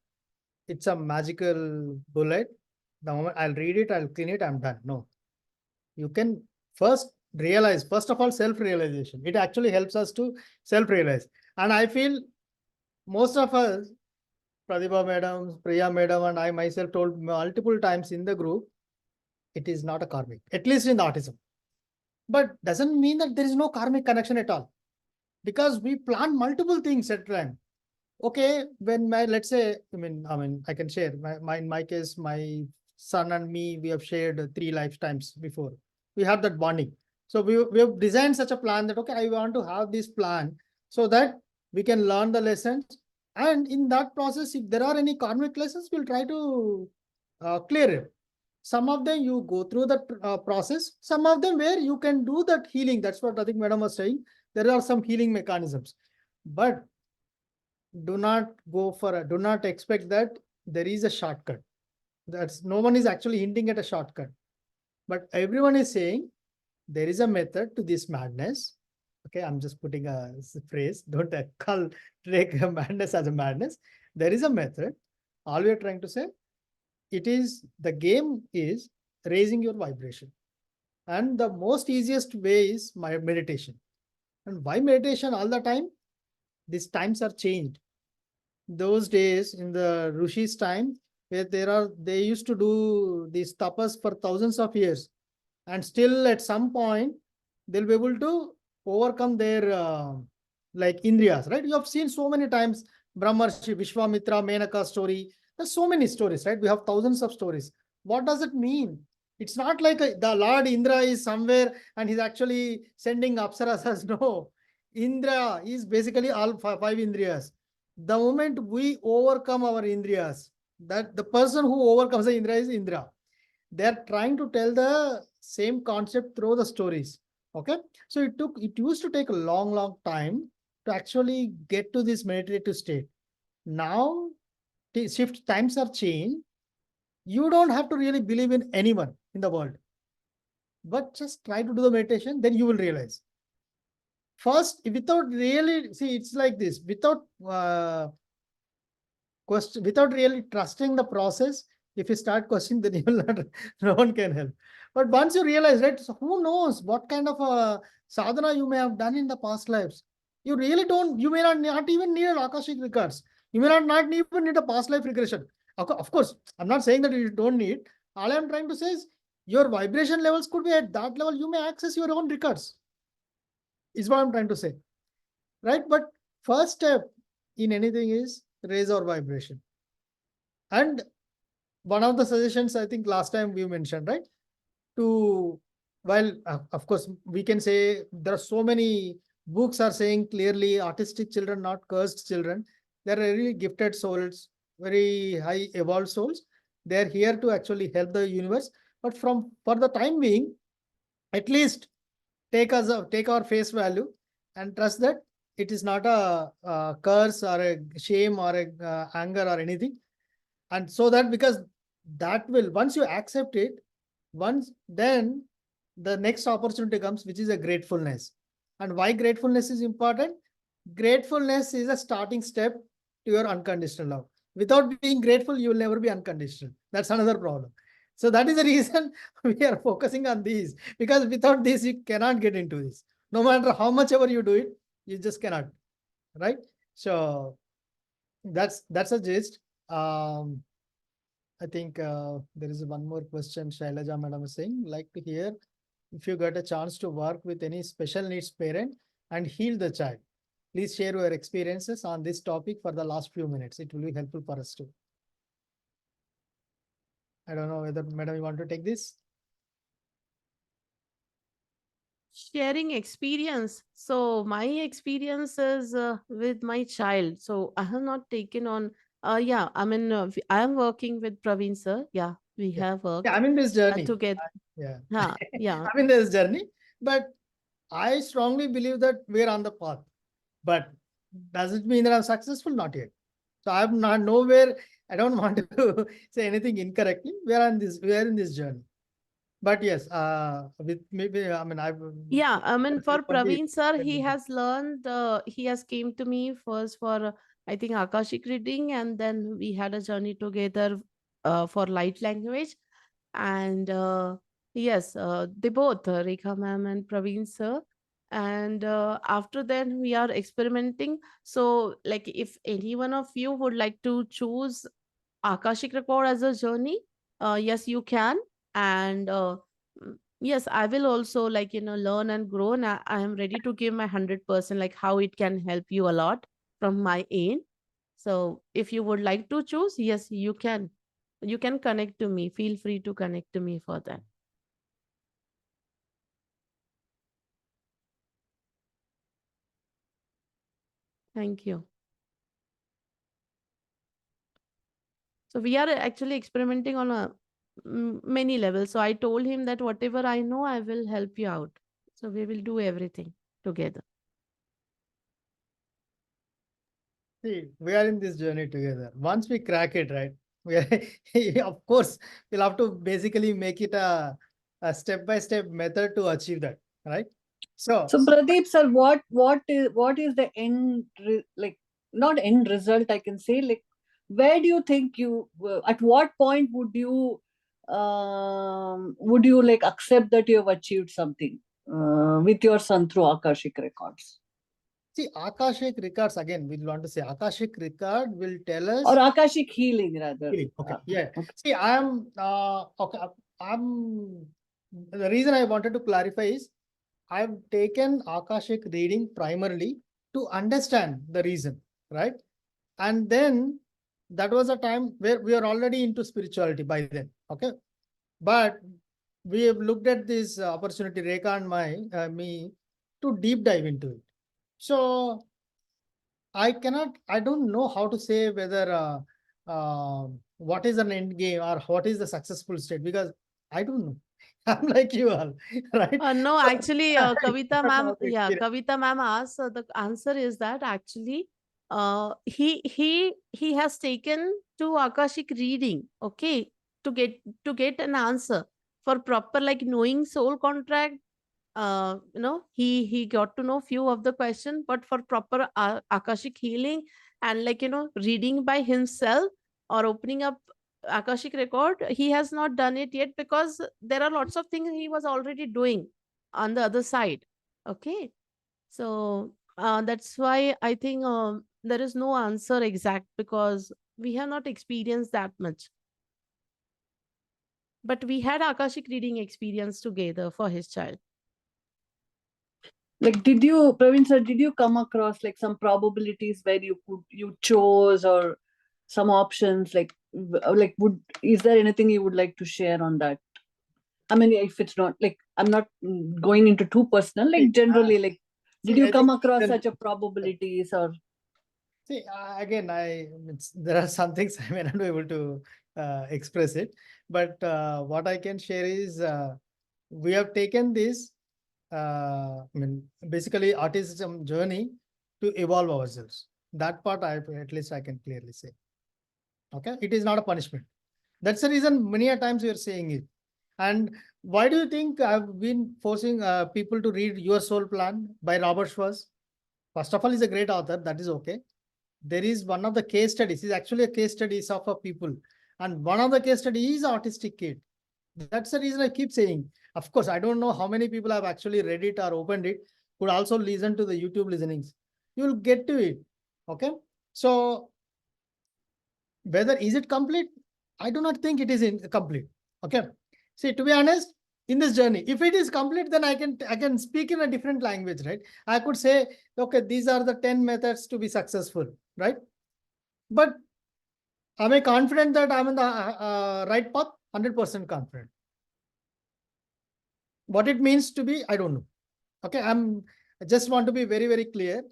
it's a magical bullet. The moment I'll read it, I'll clean it, I'm done. No. You can first realize, first of all, self-realization. It actually helps us to self-realize. And I feel most of us, Pradibha madam, Priya madam, and I myself told multiple times in the group, it is not a karmic, at least in autism. But doesn't mean that there is no karmic connection at all. because we plan multiple things at a time. Okay, when my, let's say, I can share in my case, my son and me, we have shared 3 lifetimes before. We have that bonding. So we have designed such a plan that, okay, I want to have this plan so that we can learn the lessons. And in that process, if there are any karmic lessons, we'll try to clear it. Some of them you go through that process. Some of them where you can do that healing. That's what I think Madam was saying. There are some healing mechanisms. But do not expect that there is a shortcut. That's no one is actually hinting at a shortcut, but everyone is saying there is a method to this madness. Okay, I'm just putting a phrase. Don't take a madness as a madness. There is a method. All we are trying to say, the game is raising your vibration, and the most easiest way is my meditation. And why meditation all the time? These times are changed. Those days in the Rishi's time, where they used to do these tapas for thousands of years, and still at some point they'll be able to overcome their like Indriyas, right? You have seen so many times Brahmarshi, Vishwamitra, Menaka story. There's so many stories, right? We have thousands of stories. What does it mean? It's not like the Lord Indra is somewhere and he's actually sending Apsarasas. No, Indra is basically all 5 Indriyas. The moment we overcome our Indriyas, that the person who overcomes the Indra is Indra. They're trying to tell the same concept through the stories. Okay, so it used to take a long time to actually get to this meditative state. Now shift times are changed. You don't have to really believe in anyone in the world, but just try to do the meditation, then you will realize. First, without really, see, it's like this, without without really trusting the process, if you start questioning, then you will not, no one can help. But once you realize, right, so who knows what kind of a sadhana you may have done in the past lives. You really don't, you may not even need an Akashik records. You may not even need a past life regression. Of course, I'm not saying that you don't need. All I'm trying to say is your vibration levels could be at that level. You may access your own records, is what I'm trying to say, right? But first step in anything is raise our vibration. And one of the suggestions, I think last time we mentioned, right? Of course, we can say there are so many books are saying clearly autistic children, not cursed children. They're really gifted souls, very high evolved souls. They're here to actually help the universe. But for the time being, at least take our face value and trust that it is not a curse or a shame or a anger or anything. And so that, because that will, once you accept it, then the next opportunity comes, which is a gratefulness. And why gratefulness is important? Gratefulness is a starting step to your unconditional love. Without being grateful, you will never be unconditional. That's another problem. So that is the reason we are focusing on these, because without this, you cannot get into this. No matter how much ever you do it, you just cannot, right? So that's a gist. I think there is one more question Shailaja Madam is saying, like to hear if you got a chance to work with any special needs parent and heal the child. Please share your experiences on this topic for the last few minutes. It will be helpful for us too. I don't know whether, Madam, you want to take this? Sharing experience. So my experience is with my child. So I have not taken on. Yeah, I mean, I am working with Praveen sir. Yeah, we have worked Yeah, I'm in this journey. together. Yeah. Yeah. I'm in this journey, but I strongly believe that we're on the path. But does it mean that I'm successful? Not yet. So I'm not nowhere. I don't want to say anything incorrectly. We are in this journey. But yes, with maybe, I mean, Yeah, I mean, for 20, Praveen sir, he has learned, he has came to me first for, I think, Akashik reading, and then we had a journey together for light language. And yes, they both, Rekha ma'am and Praveen sir. And after that, we are experimenting. So, like, if any one of you would like to choose Akashic record as a journey, yes, you can. And Yes, I will also like, learn and grow. And I am ready to give my 100%, like how it can help you a lot from my end. So if you would like to choose, yes, you can. You can connect to me. Feel free to connect to me for that. Thank you. So we are actually experimenting on many levels. So I told him that whatever I know, I will help you out. So we will do everything together. See, we are in this journey together. Once we crack it, right? We are, of course, we'll have to basically make it a step-by-step method to achieve that, right? So, So Pradeep sir, what is the like not end result? I can say, like, where do you think at what point would you like accept that you have achieved something with your son through Akashik records see, Akashik records, again, we want to say Akashik record will tell us. or Akashic healing rather? Healing. Okay. Yeah. Okay. See, okay. The reason I wanted to clarify is I've taken Akashic reading primarily to understand the reason, right? And then that was a time where we are already into spirituality by then. Okay. But we have looked at this opportunity, Rekha and me, to deep dive into it. So I don't know how to say whether what is an end game or what is the successful state, because I don't know. I'm like you all, right? No, So, actually, I Kavita don't know ma'am, how to yeah, experience. Kavita ma'am asked, the answer is that actually, he has taken to Akashic reading, okay, to get an answer for proper like knowing soul contract. He got to know few of the question, but for proper Akashic healing and like reading by himself or opening up Akashic record, he has not done it yet because there are lots of things he was already doing on the other side. Okay. So that's why I think there is no answer exact because we have not experienced that much. But we had Akashic reading experience together for his child. Like, Praveen sir, did you come across like some probabilities where you chose or some options like is there anything you would like to share on that? I mean, if it's not like I'm not going into too personal, like generally, like did See, you I come think across such a probabilities or? see, again, there are some things I may not be able to express it, but what I can share is we have taken this, basically autism journey to evolve ourselves. That part, at least I can clearly say. Okay, it is not a punishment. That's the reason many a times we are saying it. And why do you think I've been forcing people to read Your Soul Plan by Robert Schwartz? First of all, he's a great author. That is okay. There is one of the case studies. It's actually a case studies of a people. And one of the case study is autistic kid. That's the reason I keep saying. Of course, I don't know how many people have actually read it or opened it, could also listen to the YouTube listenings. You will get to it. Okay. So whether is it complete? I do not think it is complete. Okay. See, to be honest, in this journey, if it is complete, then I can speak in a different language, right? I could say, okay, these are the 10 methods to be successful, right? But am I confident that I'm in the right path? 100% confident. What it means to be, I don't know. Okay, I just want to be very, very clear,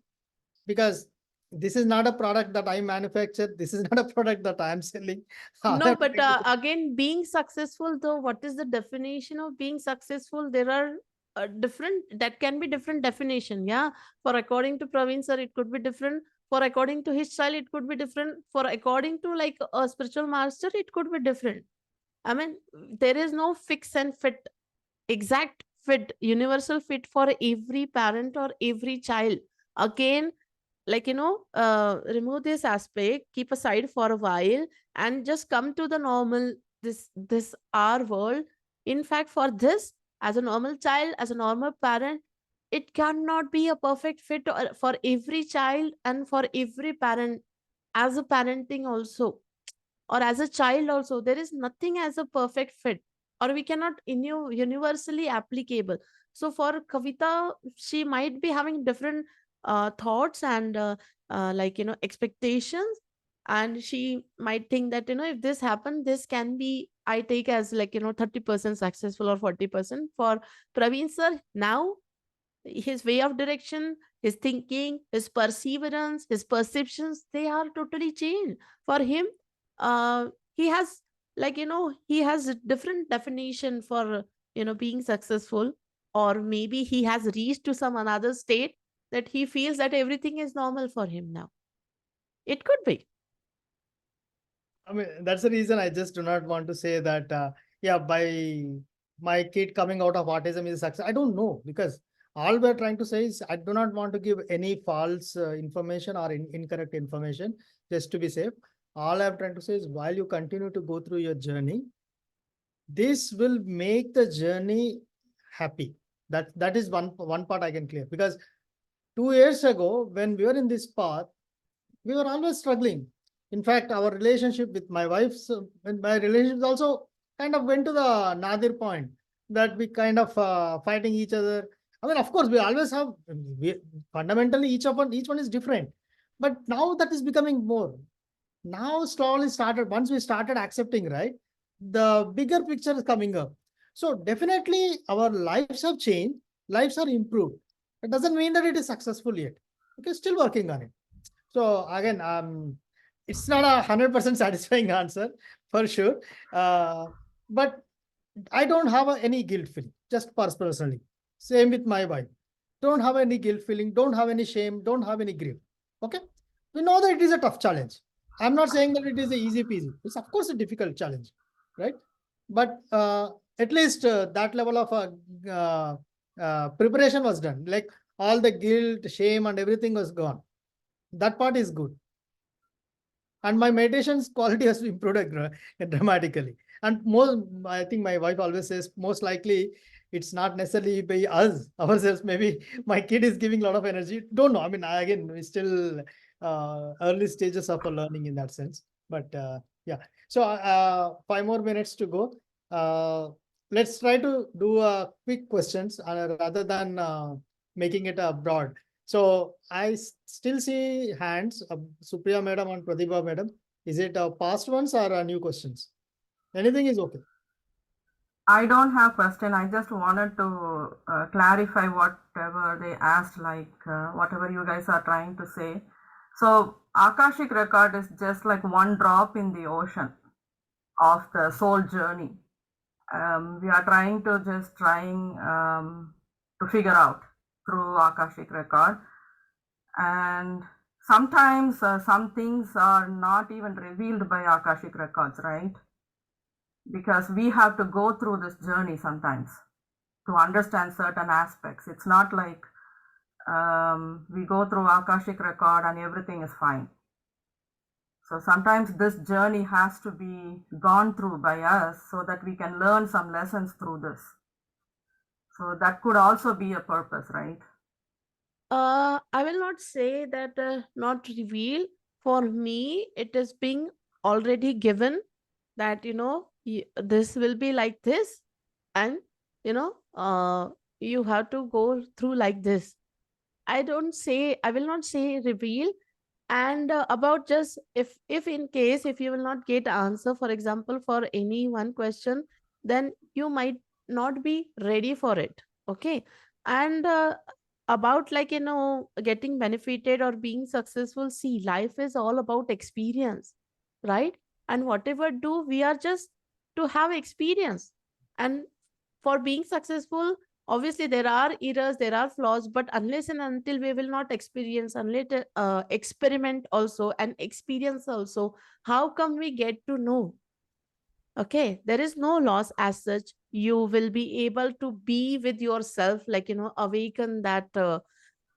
because this is not a product that I manufacture. This is not a product that I am selling. No, but again, being successful, though, what is the definition of being successful? There are that can be different definition. Yeah. For according to Praveen sir, it could be different. For according to his child, it could be different. For according to like a spiritual master, it could be different. I mean, there is no fix and fit, exact fit, universal fit for every parent or every child. Again, like remove this aspect, keep aside for a while, and just come to the normal, this our world. In fact, for this, as a normal child, as a normal parent, it cannot be a perfect fit for every child and for every parent. As a parenting also, or as a child also, there is nothing as a perfect fit. or we cannot universally applicable. So for Kavita, she might be having different thoughts and like expectations, and she might think that if this happened, this can be I take as like 30% successful or 40%. For Praveen sir, now his way of direction, his thinking, his perseverance, his perceptions, they are totally changed. For him, he has like he has a different definition for being successful, or maybe he has reached to some another state that he feels that everything is normal for him now. It could be. I mean, that's the reason I just do not want to say that, yeah, by my kid coming out of autism is a success. I don't know, because all we're trying to say is I do not want to give any false information or incorrect information just to be safe. All I'm trying to say is while you continue to go through your journey, this will make the journey happy. That is one part I can clear, because 2 years ago when we were in this path, we were always struggling. In fact, our relationship with my wife's, my relationship also kind of went to the nadir point that we kind of fighting each other. I mean, of course, we always have, fundamentally each one is different, but now that is becoming more. Now slowly started, once we started accepting, right, the bigger picture is coming up. So definitely our lives have changed, lives are improved. It doesn't mean that it is successful yet. Okay, still working on it. So again, it's not 100% satisfying answer for sure. But I don't have any guilt feeling, just personally. Same with my wife. Don't have any guilt feeling, don't have any shame, don't have any grief. Okay. We know that it is a tough challenge. I'm not saying that it is a easy peasy. It's of course a difficult challenge, right? But at least that level of preparation was done. Like all the guilt, shame, and everything was gone. That part is good. And my meditation's quality has improved dramatically. And more, I think my wife always says, most likely it's not necessarily by us ourselves. Maybe my kid is giving a lot of energy. Don't know. I mean, again, we still early stages of a learning in that sense. But yeah. So 5 more minutes to go. Let's try to do quick questions rather than making it broad. So I still see hands, Supriya madam and Pratibha madam. Is it past ones or new questions? Anything is okay. I don't have question. I just wanted to clarify whatever they asked, like whatever you guys are trying to say. So Akashik record is just like one drop in the ocean of the soul journey. We are trying to figure out through Akashik record, and sometimes some things are not even revealed by Akashik records, right? Because we have to go through this journey sometimes to understand certain aspects. It's not like we go through Akashic record and everything is fine. So sometimes this journey has to be gone through by us so that we can learn some lessons through this. So that could also be a purpose, right? I will not say that not reveal. For me, it is being already given that this will be like this, and you have to go through like this. I will not say reveal. And about just if in case if you will not get answer, for example, for any one question, then you might not be ready for it. Okay. And about like getting benefited or being successful, see, life is all about experience, right? And whatever do, we are just to have experience. And for being successful, obviously there are errors, there are flaws, but unless and until we will not experience, unless experiment also and experience also, how come we get to know? Okay, there is no loss as such. You will be able to be with yourself, like awaken that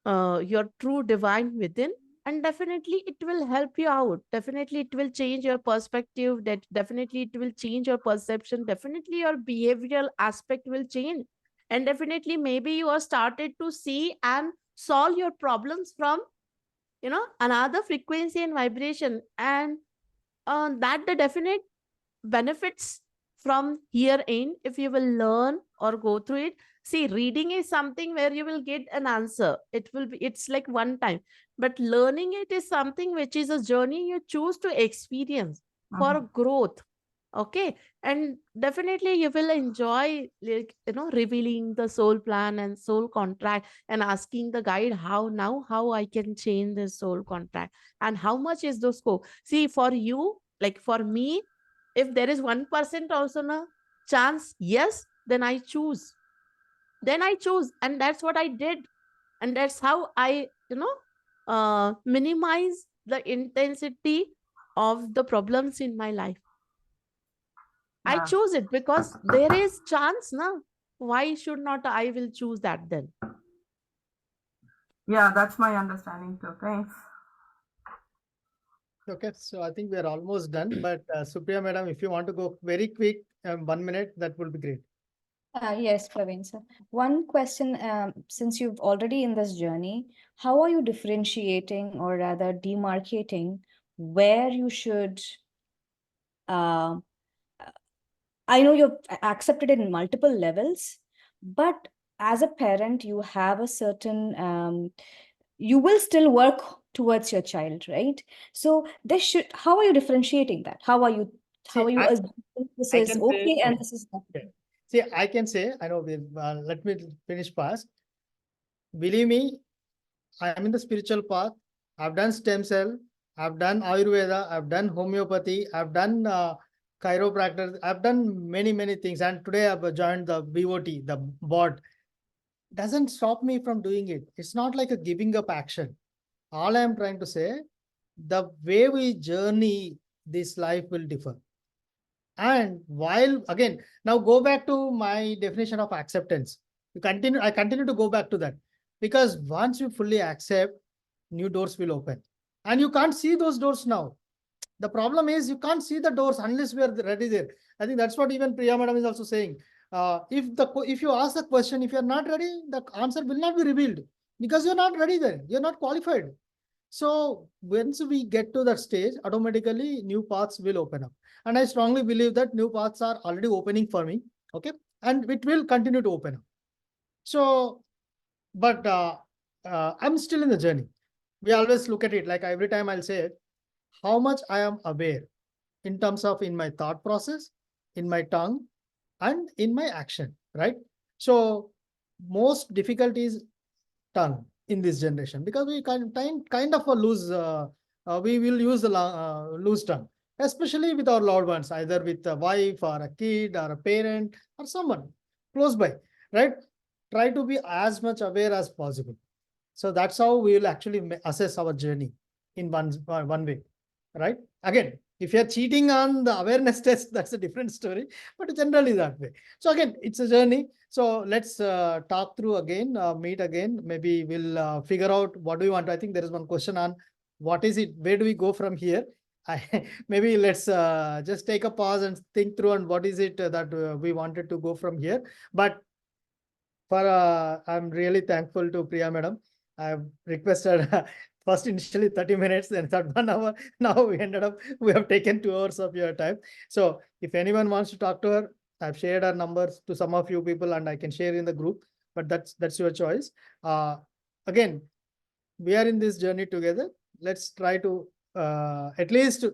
your true divine within, and definitely it will help you out. Definitely it will change your perspective, that definitely it will change your perception, definitely your behavioral aspect will change, and definitely maybe you are started to see and solve your problems from another frequency and vibration, and that the definite benefits from here in, if you will learn or go through it. See, reading is something where you will get an answer. It's like one time. But learning it is something which is a journey you choose to experience for growth. Okay. And definitely you will enjoy, like, revealing the soul plan and soul contract and asking the guide how I can change this soul contract and how much is the scope. See, for you, like for me, if there is 1% also na chance, yes, then I choose, and that's what I did. And that's how I minimize the intensity of the problems in my life. I Yeah. choose it because there is chance na. Why should not I will choose that then? Yeah, that's my understanding too. Thanks. Okay, so I think we are almost done. But Supriya madam, if you want to go very quick, 1 minute, that would be great. Yes, Praveen sir. One question, since you've already in this journey, how are you differentiating or rather demarcating where you should, uh, I know you've accepted it in multiple levels, but as a parent, you have a certain, you will still work towards your child, right? So this should, how are you differentiating that? How are you See, assuming this I is can say, okay and this is not? okay. See, I can say, I know, let me finish fast. Believe me, I am in the spiritual path. I've done stem cell. I've done Ayurveda. I've done homeopathy. I've done chiropractor. I've done many, many things. And today I've joined the BOT, the board. Doesn't stop me from doing it. It's not like a giving up action. All I am trying to say, the way we journey this life will differ. And while again, now go back to my definition of acceptance. I continue to go back to that because once you fully accept, new doors will open. And you can't see those doors now. The problem is you can't see the doors unless we are ready there. I think that's what even Priya madam is also saying. If you ask the question, if you are not ready, the answer will not be revealed because you're not ready there. You're not qualified. So once we get to that stage, automatically new paths will open up. And I strongly believe that new paths are already opening for me. Okay. And it will continue to open up. So, but I'm still in the journey. We always look at it like every time I'll say how much I am aware in terms of in my thought process, in my tongue, and in my action, right? So most difficult is tongue in this generation because we kind of a we will use the loose tongue, especially with our loved ones, either with a wife or a kid or a parent or someone close by, right? Try to be as much aware as possible. So that's how we will actually assess our journey in one way, right? Again, if you're cheating on the awareness test, that's a different story, but generally that way. So again, it's a journey. So let's talk through again, meet again. Maybe we'll figure out what do we want. I think there is one question on what is it, where do we go from here? Maybe let's just take a pause and think through on what is it that we wanted to go from here. But I'm really thankful to Priya madam. I've requested first initially 30 minutes, then third 1 hour. Now we have taken 2 hours of your time. So if anyone wants to talk to her, I've shared her numbers to some of you people and I can share in the group, but that's your choice. Again, we are in this journey together. Let's try to at least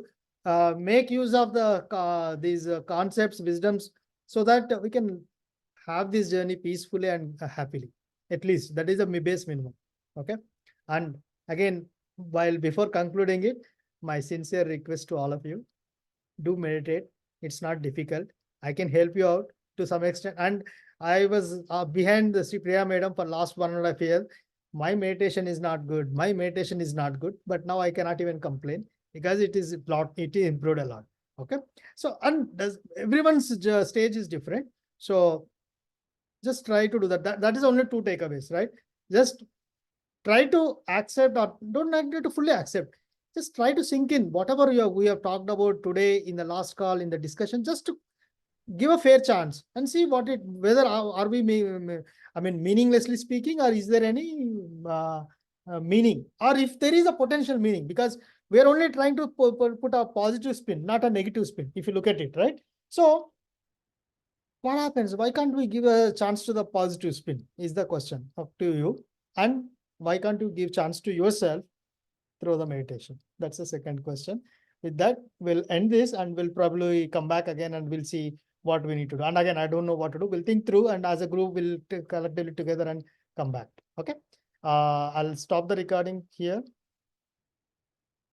make use of these concepts, wisdoms, so that we can have this journey peacefully and happily. At least that is the base minimum. Okay. And again, while before concluding it, my sincere request to all of you, do meditate. It's not difficult. I can help you out to some extent. And I was behind the Sri Priya madam for last 1.5 years. My meditation is not good. My meditation is not good. But now I cannot even complain because it is improved a lot. Okay. So, and everyone's stage is different. So just try to do that. That is only 2 takeaways, right? Just try to accept or don't need to fully accept. Just try to sink in whatever we have talked about today in the last call, in the discussion, just to give a fair chance and see whether are we, I mean, meaninglessly speaking, or is there any meaning, or if there is a potential meaning, because we are only trying to put a positive spin, not a negative spin, if you look at it, right? So what happens? Why can't we give a chance to the positive spin? Is the question up to you. And why can't you give chance to yourself through the meditation? That's the second question. With that, we'll end this and we'll probably come back again and we'll see what we need to do. And again, I don't know what to do. We'll think through and as a group, we'll collectively together and come back. Okay. I'll stop the recording here.